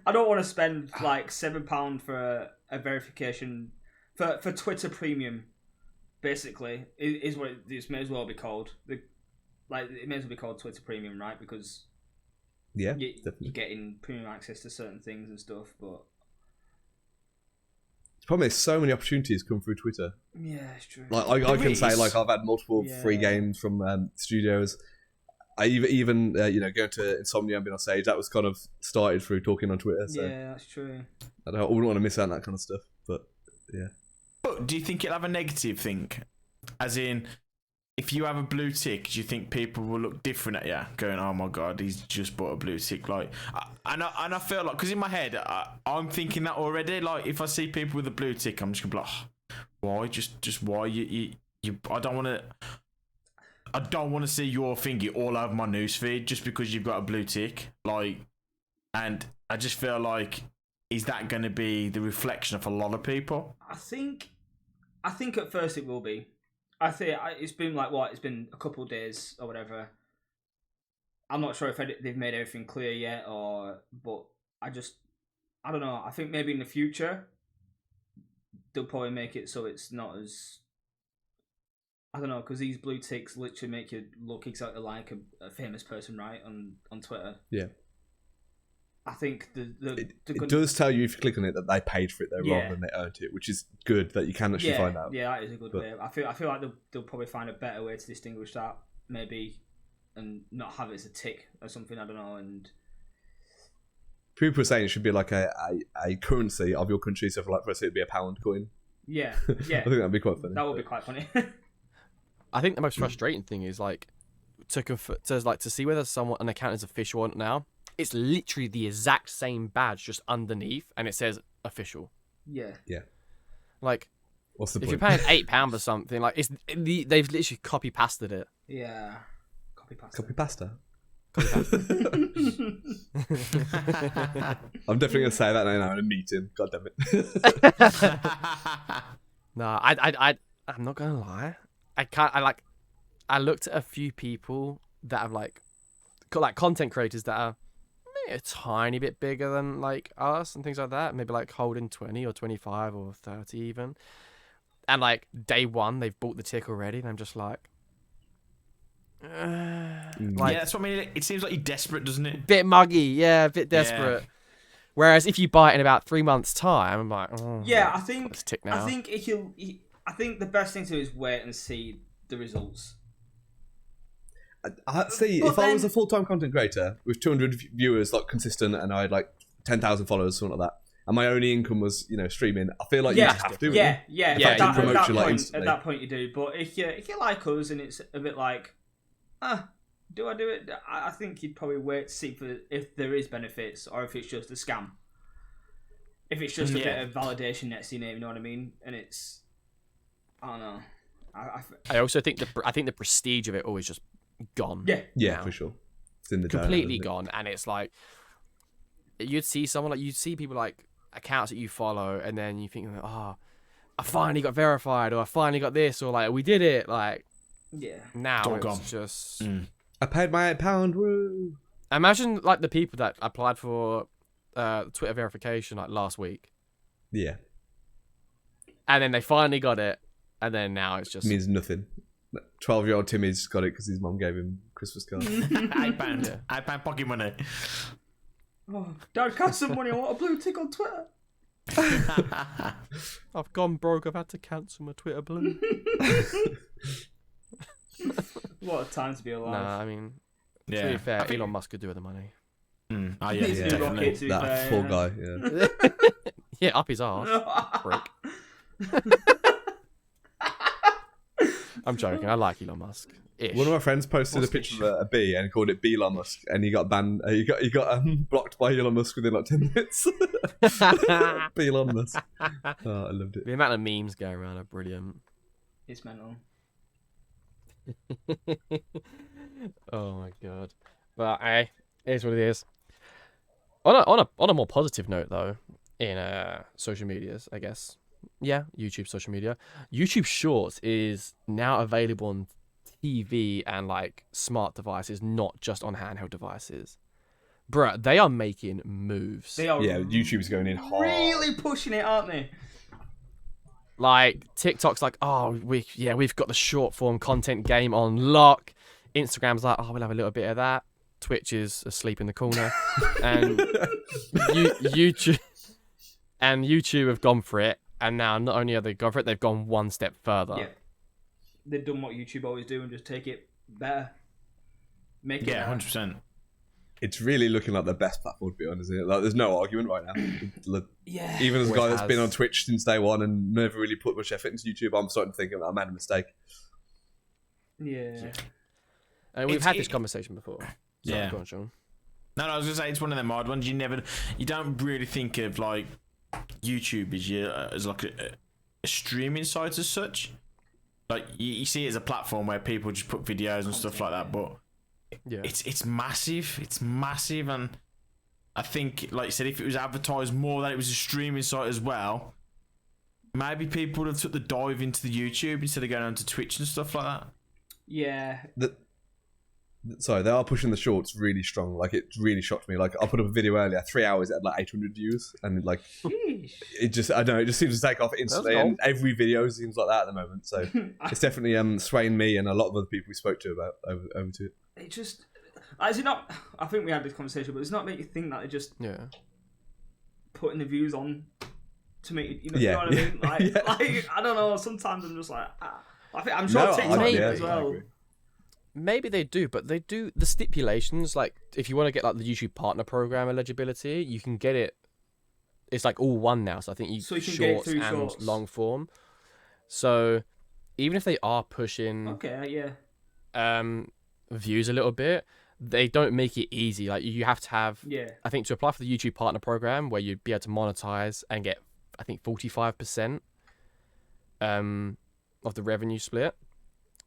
I don't want to spend like £7 for a verification for Twitter Premium. Basically, is what it may as well be called. It may as well be called Twitter Premium, right? Because yeah, you're getting premium access to certain things and stuff. But the problem is so many opportunities come through Twitter. Yeah, it's true. Like I can say, like I've had multiple free games from studios. I even going to Insomnia and being on stage, that was kind of started through talking on Twitter. So yeah, that's true. I wouldn't want to miss out on that kind of stuff. But yeah. But do you think it'll have a negative thing? As in, if you have a blue tick, do you think people will look different at you, going, "Oh my god, he's just bought a blue tick"? Like, and I feel like, because in my head, I'm thinking that already. Like, if I see people with a blue tick, I'm just gonna be like, oh, "Why? Just why? You I don't want to see your thingy all over my newsfeed just because you've got a blue tick." Like, and I just feel like, is that going to be the reflection of a lot of people? I think at first it will be. I think it's been like what? It's been a couple of days or whatever. I'm not sure if they've made everything clear yet, but I don't know. I think maybe in the future they'll probably make it so it's not as, I don't know, because these blue ticks literally make you look exactly like a famous person, right? On Twitter. Yeah. I think it does tell you if you click on it that they paid for it though, rather than they earned it, which is good that you can actually find out. Yeah, that is a good way. I feel like they'll probably find a better way to distinguish that, maybe, and not have it as a tick or something. I don't know. And people are saying it should be like a currency of your country. So for us, it'd be a pound coin. Yeah. I think that'd be quite funny. That would be quite funny. I think the most frustrating thing is like to see whether an account is official or not now. It's literally the exact same badge, just underneath, and it says official. Yeah. Like, what's the if point? you're paying £8 or something, like they've literally copy pasted it. Yeah. Copy pasta. I'm definitely gonna say that now in a meeting. God damn it. No, I'm not gonna lie. I looked at a few people that have like content creators that are a tiny bit bigger than like us and things like that, maybe like holding 20 or 25 or 30 even, and like day one they've bought the tick already, and I'm just like yeah, that's what I mean. It seems like you're desperate, doesn't it? Bit muggy, a bit desperate. Yeah. Whereas if you buy it in about 3 months time, I'm like, I think tick now. I think the best thing to do is wait and see the results. I see. If I was a full-time content creator with 200 viewers, like consistent, and I had like 10,000 followers, something like that, and my only income was streaming, I feel like you just have to. At Instantly. that point you do. But if you like us and it's a bit like, do I do it? I think you'd probably wait to see if there is benefits or if it's just a scam. If it's just a bit of validation next to your name, you know what I mean? And it's, I don't know. I also think the prestige of it always just gone. Yeah, for sure. It's in the completely gone, and it's like you'd see people like accounts that you follow, and then you think, I finally got verified, or I finally got this, or like we did it. Like, now it's gone. Just I paid my £8. Woo! Imagine like the people that applied for Twitter verification like last week. Yeah, and then they finally got it, and then now it's just means nothing. 12-year-old Timmy's got it because his mum gave him Christmas card. £8 pocket money. Oh, Dad, cash some money. I want a blue tick on Twitter. I've gone broke. I've had to cancel my Twitter blue. What a time to be alive. Nah, I mean, to be fair, Elon Musk could do with the money. That poor guy. Yeah. Yeah, up his arse. Prick. I'm joking. I like Elon Musk. Ish. One of my friends posted a picture of a bee and called it Elon Musk, and he got banned. He got blocked by Elon Musk within like 10 minutes. Elon Musk. Oh, I loved it. The amount of memes going around are brilliant. It's mental. Oh my god. But hey, it is what it is. On a more positive note though, in social medias, I guess. Yeah, YouTube social media. YouTube Shorts is now available on TV and like smart devices, not just on handheld devices. Bruh, they are making moves. They are. Yeah, YouTube's going in hard. Really pushing it, aren't they? Like TikTok's like, oh, we've got the short form content game on lock. Instagram's like, oh, we'll have a little bit of that. Twitch is asleep in the corner, and YouTube have gone for it. And now not only have they gone for it, they've gone one step further. Yeah, they've done what YouTube always do and just take it better. Make it. Yeah, better. 100%. It's really looking like the best platform to be on, isn't it? Like, there's no argument right now. Yeah. Even as a guy Always that's been has. on Twitch since day one and never really put much effort into YouTube, I'm starting to think I made a mistake. Yeah. And we've It's- had this conversation before. Sorry, Yeah. go on, Shaun. No, I was gonna say it's one of them odd ones. You don't really think of like YouTube as like a streaming site as such. Like you see it as a platform where people just put videos and stuff like that, but Yeah. it's massive. It's massive, and I think, like you said, if it was advertised more that it was a streaming site as well, maybe people would have took the dive into the YouTube instead of going onto Twitch and stuff like that. Yeah. Sorry, they are pushing the shorts really strong. Like, it really shocked me. Like, I put up a video earlier, 3 hours, it had like 800 views, and like, Sheesh. it just, I don't know, it just seems to take off instantly, That's and every video seems like that at the moment. So it's definitely swaying me and a lot of other people we spoke to about over to it. It just. Is it not? I think we had this conversation, but it's not make you think that they're just Yeah. putting the views on to make you know, Yeah, you know what I mean? Like, yeah. like I don't know. Sometimes I'm just like, I'm sure No, TikTok I- do yeah, as I well. agree. Maybe they do, but they do the stipulations. Like, if you want to get like the YouTube Partner Program eligibility, you can get it. It's like all one now, so I think So you can get it shorts through and Shorts. long form. So even if they are pushing Okay, yeah, views a little bit, they don't make it easy. Like, you have to have. yeah. I think to apply for the YouTube Partner Program, where you'd be able to monetize and get, I think 45% of the revenue split,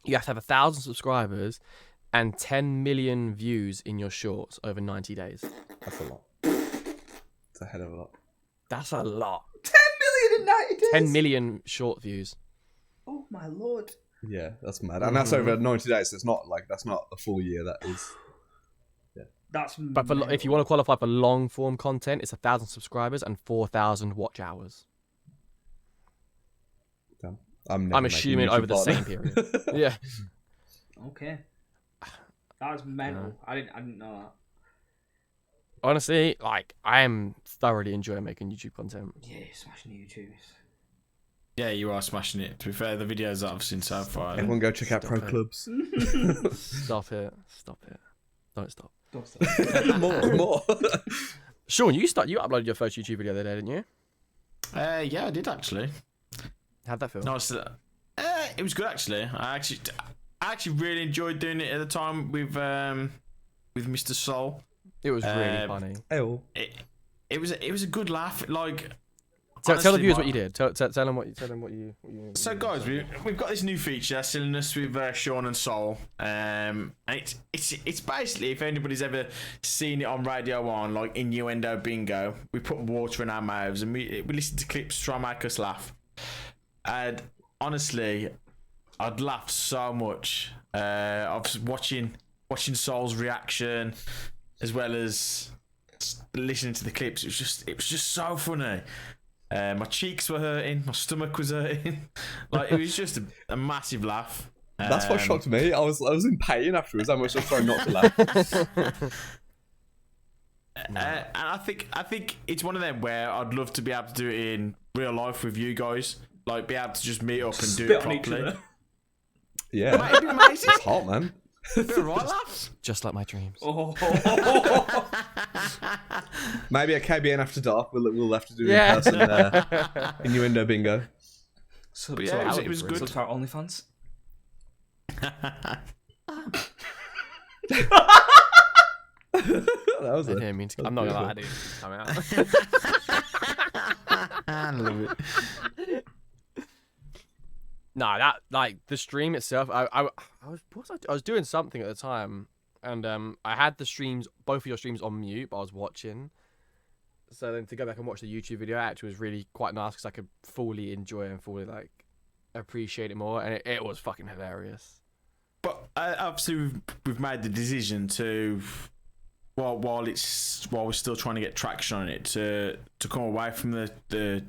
you have to have 1,000 subscribers and 10 million views in your shorts over 90 days. That's a lot. It's a hell of a lot. That's a lot. 10 million in 90 days. 10 million short views. Oh my lord. Yeah, that's mad. And that's over 90 days, so it's not like, that's not a full year, that is. That's. But for, if you want to qualify for long form content, it's 1,000 subscribers and 4,000 watch hours. Damn. I'm I'm assuming over the same period. Yeah. Okay. That's mental. I didn't know that. Honestly, like, I am thoroughly enjoying making YouTube content. Yeah, smashing YouTube. Yeah, you are smashing it. To be fair, the videos that I've seen so far. Everyone go check out Stop Pro it. Clubs. Stop it. Stop it. Don't stop. Don't stop. more. Shaun, you uploaded your first YouTube video the other day, didn't you? Yeah, I did actually. How'd that feel? No, it was good actually. I actually really enjoyed doing it at the time with Mr. Soul. It was really funny. Ew. It was a good laugh. Like, Tell the honestly, viewers what you did. Tell them what you. So guys, we've got this new feature selling us with Shaun and Soul, and it's basically, if anybody's ever seen it on Radio 1, like Innuendo Bingo, we put water in our mouths and we listen to clips to try and make us laugh. And honestly, I'd laugh so much. I was watching Soul's reaction as well as listening to the clips. It was just so funny. My cheeks were hurting, my stomach was hurting. Like, it was just a massive laugh. That's what shocked me. I was in pain afterwards. I was just trying not to laugh. And I think it's one of them where I'd love to be able to do it in real life with you guys. Like, be able to just meet up and do Spit it on each properly. other. Yeah. Mate, it'd be amazing. It's hot, man. It'd be right laughs. Just like my dreams. Oh. Maybe at KBN After Dark, we'll have to do Yeah. in person Innuendo Bingo. So, But yeah, so it was good. So to our OnlyFans. That was I it. didn't mean to. I'm not gonna lie, I didn't come out. I love it. Nah, that like the stream itself. I was doing something at the time, and I had the streams, both of your streams on mute, but I was watching. So then to go back and watch the YouTube video actually was really quite nice because I could fully enjoy it and fully like appreciate it more, and it was fucking hilarious. But obviously we've made the decision to, while we're still trying to get traction on it, to come away from the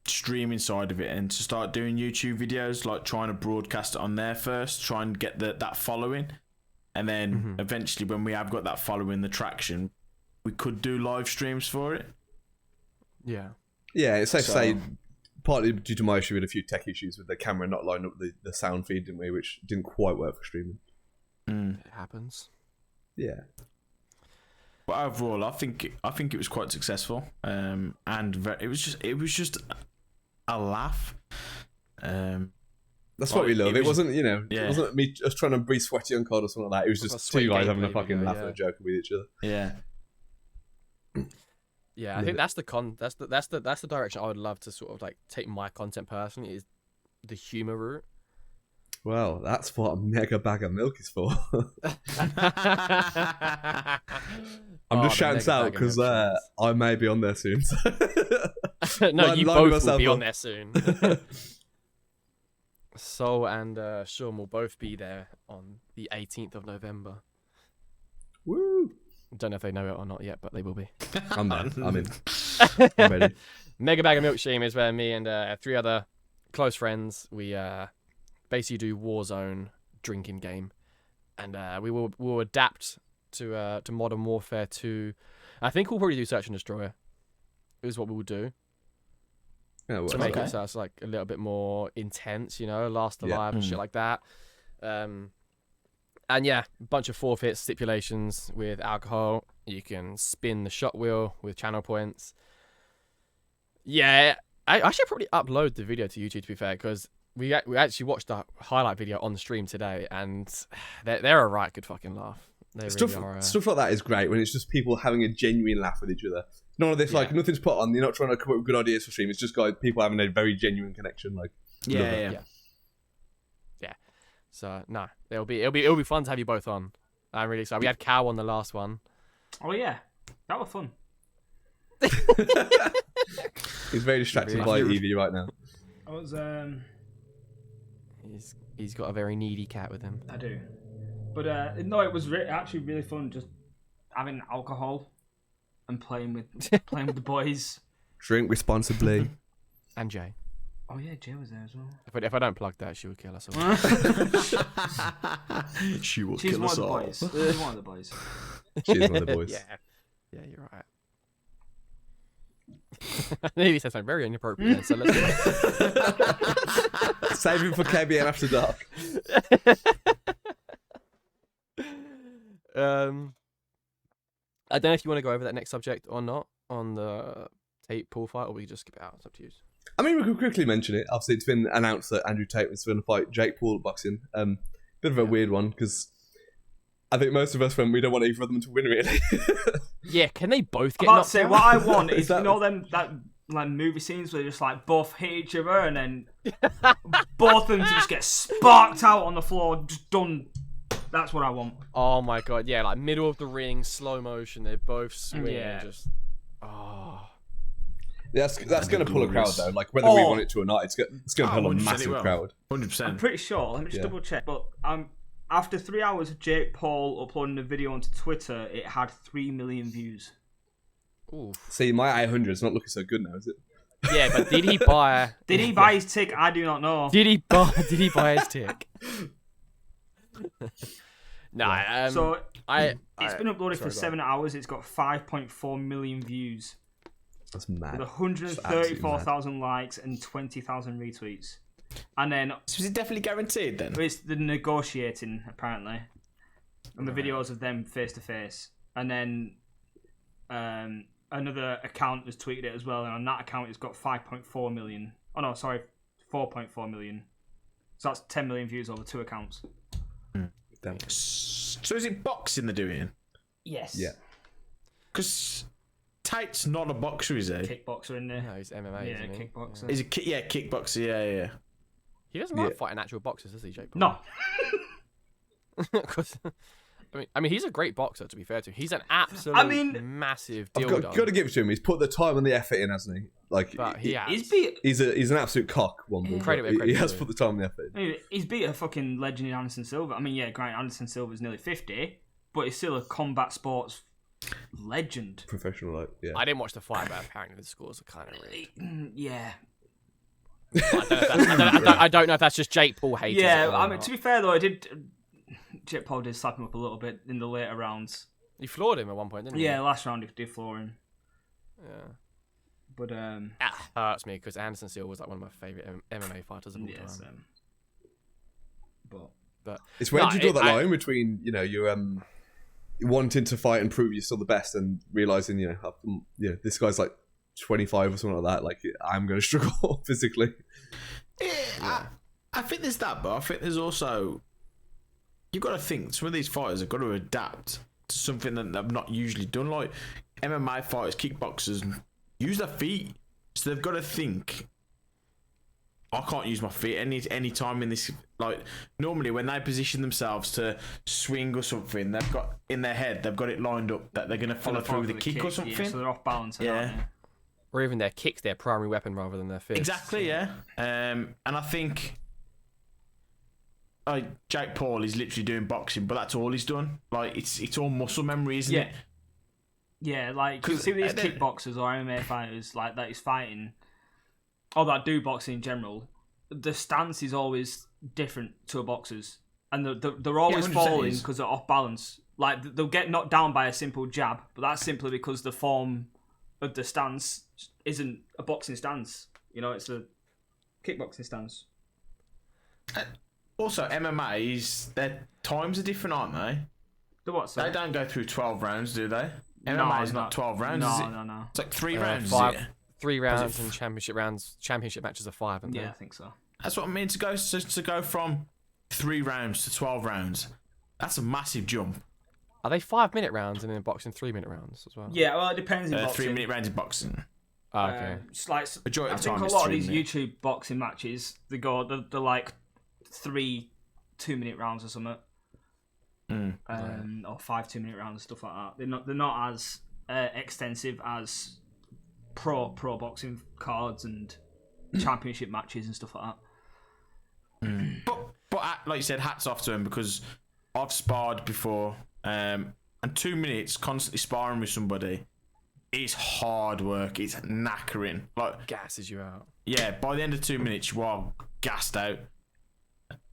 streaming side of it and to start doing YouTube videos, like trying to broadcast it on there first, try and get that following, and then eventually when we have got that following, the traction, we could do live streams for it. Yeah. Yeah, it's safe to say, partly due to my issue with a few tech issues with the camera not lining up the sound feed, didn't we? Which didn't quite work for streaming. It happens. Yeah. But overall, I think it was quite successful, and it was just a laugh. That's what we love. It wasn't, it wasn't me just trying to be sweaty and cold or something like that. It was just two guys having a fucking laugh and a joke with each other. Yeah. Yeah, I think that's the direction I would love to sort of like take my content personally, is the humor route. Well, that's what a mega bag of milk is for. I'm just shouting out because I may be on there soon. So. No, you both will be on there soon. Sol and Shaun will both be there on the 18th of November. Woo! Don't know if they know it or not yet, but they will be. I'm there. I'm in. I'm ready. Mega Bag of Milk stream is where me and 3 other close friends, we basically do Warzone drinking game, and we'll adapt to Modern Warfare 2. I think we'll probably do Search and Destroy. Is what we will do. Yeah, well, to make it so it's like a little bit more intense, Last Alive and shit like that. And yeah, a bunch of forfeits, stipulations with alcohol. You can spin the shot wheel with channel points. Yeah, I should probably upload the video to YouTube, to be fair, because we actually watched the highlight video on the stream today, and they're a right good fucking laugh. They stuff like that is great when it's just people having a genuine laugh with each other. None of this, like, nothing's put on. You're not trying to come up with good ideas for stream. It's just people having a very genuine connection. Like, yeah. So no, it'll be fun to have you both on. I'm really excited. We had Cow on the last one. Oh yeah, that was fun. He's very distracted by Evie right now. I was He's got a very needy cat with him. I do, but no, it was actually really fun just having alcohol and playing with the boys. Drink responsibly. And Jay. Oh yeah, Jay was there as well. If I don't plug that, she will kill us all. She will She's kill us all. She's one of the boys. She's one of the boys. Yeah, you're right. Maybe said something very inappropriate. So let's save him for KBN After Dark. I don't know if you want to go over that next subject or not on the Tate Paul fight, or we just skip it out. It's up to you. I mean, we could quickly mention it. Obviously, it's been announced that Andrew Tate was going to fight Jake Paul at boxing. Bit of a weird one, because I think most of us, when we don't want either of them to win, really. Yeah, can they both get I'm about knocked to say, out? what I want is, them that like movie scenes where they just like both hit each other and then both of them just get sparked out on the floor, just done. That's what I want. Oh my god, yeah, like middle of the ring, slow motion, they both swing and just... Oh... That's going to pull a crowd, though. Like, whether we want it to or not, it's going to pull a massive crowd. 100%. I'm pretty sure. Let me just double check. But after 3 hours of Jake Paul uploading the video onto Twitter, it had 3 million views. Ooh. See, my 800 is not looking so good now, is it? Yeah, but did he buy... Did he buy his tick? I do not know. Did he buy his tick? Nah, so it's been uploaded for sorry, 7 hours. It's got 5.4 million views. That's mad. With 134,000 likes and 20,000 retweets. And then... So is it definitely guaranteed, then? It's the negotiating, apparently. And the videos of them face-to-face. And then another account has tweeted it as well. And on that account, it's got 5.4 million. Oh, no, sorry. 4.4 million. So that's 10 million views over 2 accounts. Damn. So is it boxing they're doing? Yes. Yeah. Because Tate's not a boxer, is he? Kickboxer in there. No, he's MMA. Yeah, isn't he? kickboxer. Is he? Kickboxer. Yeah. He doesn't like fighting actual boxers, does he, Jake Paul? No. 'Cause, I mean, he's a great boxer. To be fair to him, he's an absolute massive I've dildo. got to give it to him. He's put the time and the effort in, hasn't he? Like, But he has. he's an absolute cock. One more. He has put the time and the effort in. He's beat a fucking legend in Anderson Silva. I mean, yeah, granted, Anderson Silva's nearly 50, but he's still a combat sports legend. Professional, like, yeah. I didn't watch the fight, but apparently the scores are kind of rigged. Yeah. I don't know if that's just Jake Paul hating. Yeah, I mean, to be fair though, Jake Paul did slap him up a little bit in the later rounds. He floored him at one point, didn't he? Yeah, last round he did floor him. Yeah. But That hurts me because Anderson Silva was like one of my favourite MMA fighters of all time. But it's where you draw that line between, you know, you're wanting to fight and prove you're still the best and realising, you know, this guy's like 25 or something like that. Like, I'm going to struggle physically. Yeah. I think there's that, but I think there's also, you've got to think some of these fighters have got to adapt to something that they've not usually done. Like MMA fighters, kickboxers, use their feet, so they've got to think, I can't use my feet any time in this. Like, normally when they position themselves to swing or something, they've got in their head, they've got it lined up that they're going to follow through with a kick or something. Yeah, so they're off balance. Yeah. Or even their kick's their primary weapon rather than their fists. Exactly, yeah. And I think Jake Paul is literally doing boxing, but that's all he's done. Like, it's all muscle memory, isn't it? Yeah, like, you see with these kickboxers or MMA fighters like that he's fighting, or that do boxing in general, the stance is always different to a boxer's. And they're always falling because they're off balance. Like, they'll get knocked down by a simple jab, but that's simply because the form of the stance isn't a boxing stance. You know, it's a kickboxing stance. Also, MMA's, their times are different, aren't they? The what, sorry? They don't go through 12 rounds, do they? MMA is not 12 rounds, is it? No. It's like 3 rounds, five, is it? 3 rounds and championship matches are 5, aren't they? Yeah, I think so. That's what I mean, to go from 3 rounds to 12 rounds. That's a massive jump. Are they 5-minute rounds and then boxing 3-minute rounds as well? Yeah, well, it depends in boxing. 3-minute rounds in boxing. Oh, okay. It's like, Majority I of the think time a it's lot of 3 these minutes. YouTube boxing matches, they're like 3 2-minute rounds or something. Or 5 2-minute rounds and stuff like that. They're not as extensive as pro boxing cards and championship matches and stuff like that. But like you said, hats off to him, because I've sparred before, and 2 minutes constantly sparring with somebody, it's hard work. It's knackering. Like, Gasses you out. yeah, by the end of 2 minutes, you are gassed out.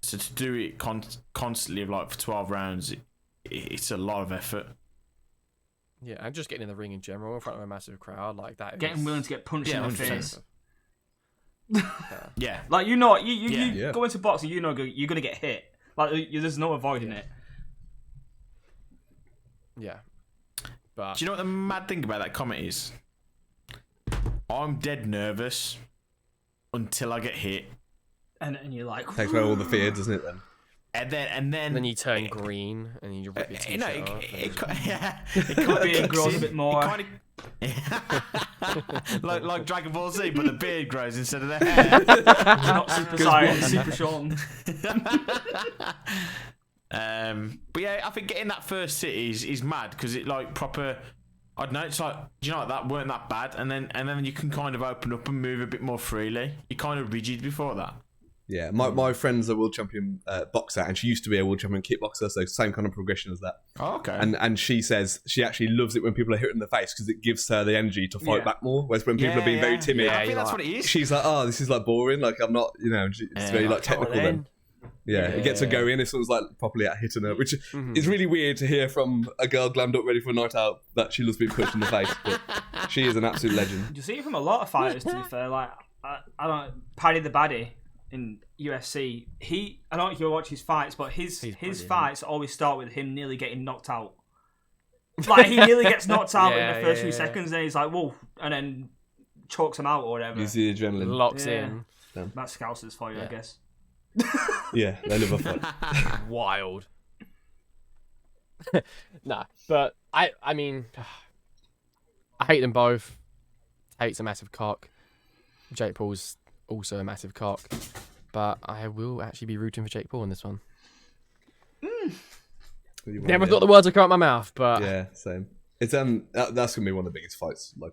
So to do it constantly, like for 12 rounds, it's a lot of effort. Yeah, and just getting in the ring in general in front of a massive crowd like that. Getting willing to get punched in the 100%. face. Yeah. Like, you know, you Yeah. go into boxing, you know you're going to get hit. Like, there's no avoiding it. Yeah. But Do you know what the mad thing about that comment is? I'm dead nervous until I get hit. And you're like... Takes away all the fear, doesn't it, then? And then you turn green and you rip your t-shirt off. it The beard grows a bit more. like Dragon Ball Z, but the beard grows instead of the hair. Not Super Saiyan, Super Shaun. But yeah, I think getting that first hit is mad, because it like proper. I don't know. It's like, do you know, like, that weren't that bad, and then you can kind of open up and move a bit more freely. You're kind of rigid before that. Yeah, my friend's a world champion boxer, and she used to be a world champion kickboxer, so same kind of progression as that. Oh, okay. And she says she actually loves it when people are hit in the face, because it gives her the energy to fight back more. Whereas when people are being very timid, I think that's what it is. she's like, oh, this is like boring. Like, I'm not, you know, it's very like technical then. Yeah, it gets her going if someone's like properly at hitting her, which is really weird to hear from a girl glammed up ready for a night out that she loves being pushed in the face. But she is an absolute legend. You see it from a lot of fighters, to be fair. Like, I don't... Paddy the Baddie in UFC, I don't know if you watch his fights, but his fights always start with him nearly getting knocked out. Like, he nearly gets knocked out in the first few seconds, and he's like, whoa, and then chokes him out or whatever. Use the adrenaline. Locks in. That's Scousers for you, I guess. Yeah, they live off it. Wild. Nah, but I mean, I hate them both. Hate's a massive cock. Jake Paul's also a massive cock. But I will actually be rooting for Jake Paul in this one. Never thought the words would come out my mouth, but yeah, same. It's that's gonna be one of the biggest fights like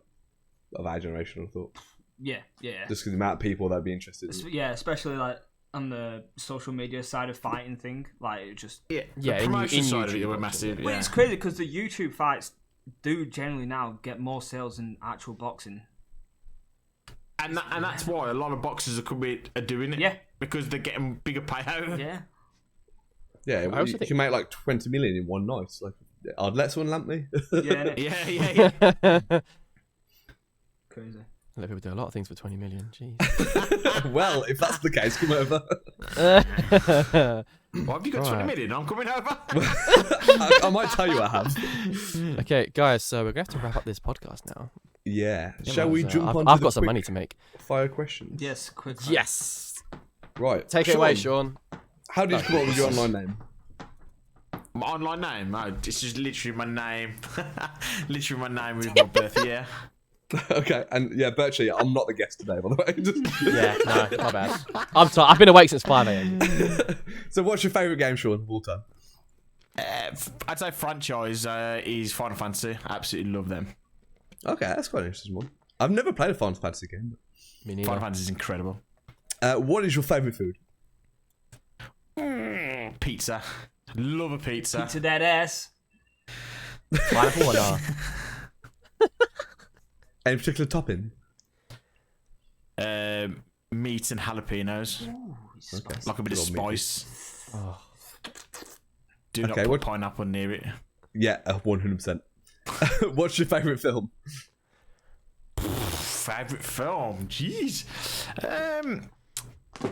of our generation. I thought. Yeah. Just because the amount of people that'd be interested. Yeah, especially like on the social media side of fighting thing, like it just the in promotion side of YouTube, it were massive. Well, Yeah. it's crazy because the YouTube fights do generally now get more sales than actual boxing. And that's why a lot of boxers are doing it. Yeah. Because they're getting bigger payout. Yeah. Yeah, I also you think- can make like 20 million in one night. Like, I'd let someone lamp me. Yeah. Yeah. Crazy. Let people do a lot of things for 20 million. Jeez. Well, if that's the case, come over. What have you got 20 million? I'm coming over. I might tell you I have. Okay, guys, so we're going to have to wrap up this podcast now. Yeah. Shall we So jump on? I've got some money to make. Fire questions. Yes, quick. Yes. Right. Take it away, Shaun. How did you come up with your online name? My online name? Oh, it's just literally my name. Literally my name with my birth year. Okay, and yeah, Biirchyyy, I'm not the guest today, by the way. Yeah, no, my bad. I'm tired. I've been awake since 5 a.m. So, what's your favourite game, Shaun, of all time? I'd say franchise is Final Fantasy. I absolutely love them. Okay, that's quite an interesting one. I've never played a Final Fantasy game. Me Final neither. Fantasy is incredible. What is your favourite food? Pizza. Love a pizza. To that ass. Pineapple or no? Any particular topping? Meat and jalapenos. Okay. Like a bit of Good old meat. spice. Oh. Do not Okay, put what- pineapple near it. Yeah, 100%. What's your favourite film? Favorite film? Jeez.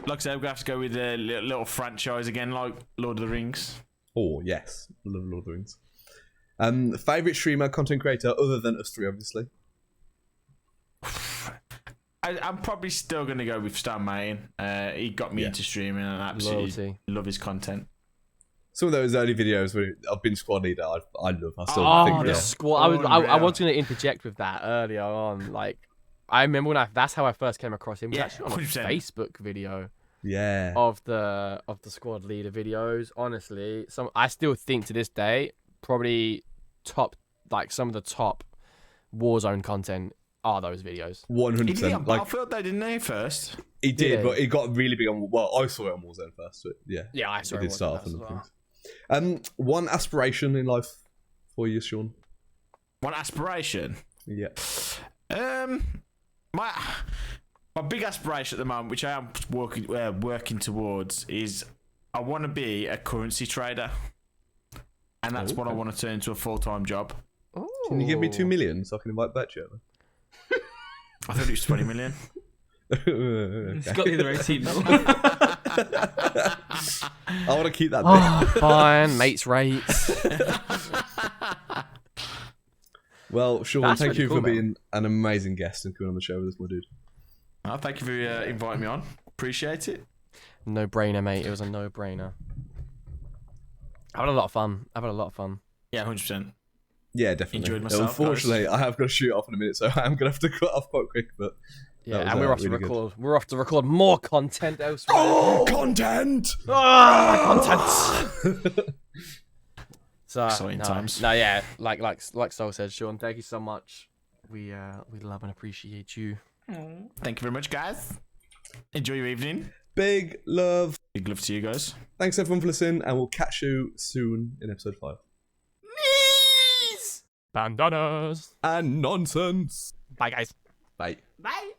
Like I said, we're gonna have to go with a little franchise again, like Lord of the Rings. Oh, yes. I love Lord of the Rings. Favourite streamer, content creator, other than us three, obviously? I'm probably still gonna go with Stan Main. He got me into streaming, and I absolutely Loyalty. love his content. Some of those early videos where I've been squad leader, I love. I still Oh, think the they're- squad. I was going to interject with that earlier on. Like, I remember that's how I first came across him. It was Yeah, actually on a 100%. Facebook video Yeah. of the squad leader videos. Honestly, I still think to this day, probably some of the top Warzone content are those videos. 100%. He did it on Like, Battlefield, though, didn't he? First. he Did did, he? but he got really big on. Well, I saw it on Warzone first. But yeah. Yeah, I saw He it did start off as on the well. things. One aspiration in life for you, Shaun? One aspiration. Yeah. My big aspiration at the moment, which I am working towards, is I want to be a currency trader, and that's what I want to turn into a full-time job. Can you give me 2 million so I can invite Biirchyyy over? I thought it was 20 million. It's got the other 18 mil. I want to keep that bit. Oh, fine, mates rates. Well, Shaun, That's thank really you cool, for man. being an amazing guest and coming on the show with us, my dude. Oh, thank you for inviting me on. Appreciate it. No brainer, mate. It was a no brainer. I've had a lot of fun. Yeah, 100%. Yeah, definitely. Enjoyed myself, Unfortunately, I have got to shoot off in a minute, so I am going to have to cut off quite quick. But Yeah, that was, and we're off to really good. record. We're off to record more content elsewhere. Oh, content! Content. So Exciting times. No, yeah, like Sol said, Shaun, thank you so much. We love and appreciate you. Thank you very much, guys. Enjoy your evening. Big love. Big love to you guys. Thanks everyone for listening, and we'll catch you soon in episode 5. Bandanas. And nonsense. Bye, guys. Bye. Bye.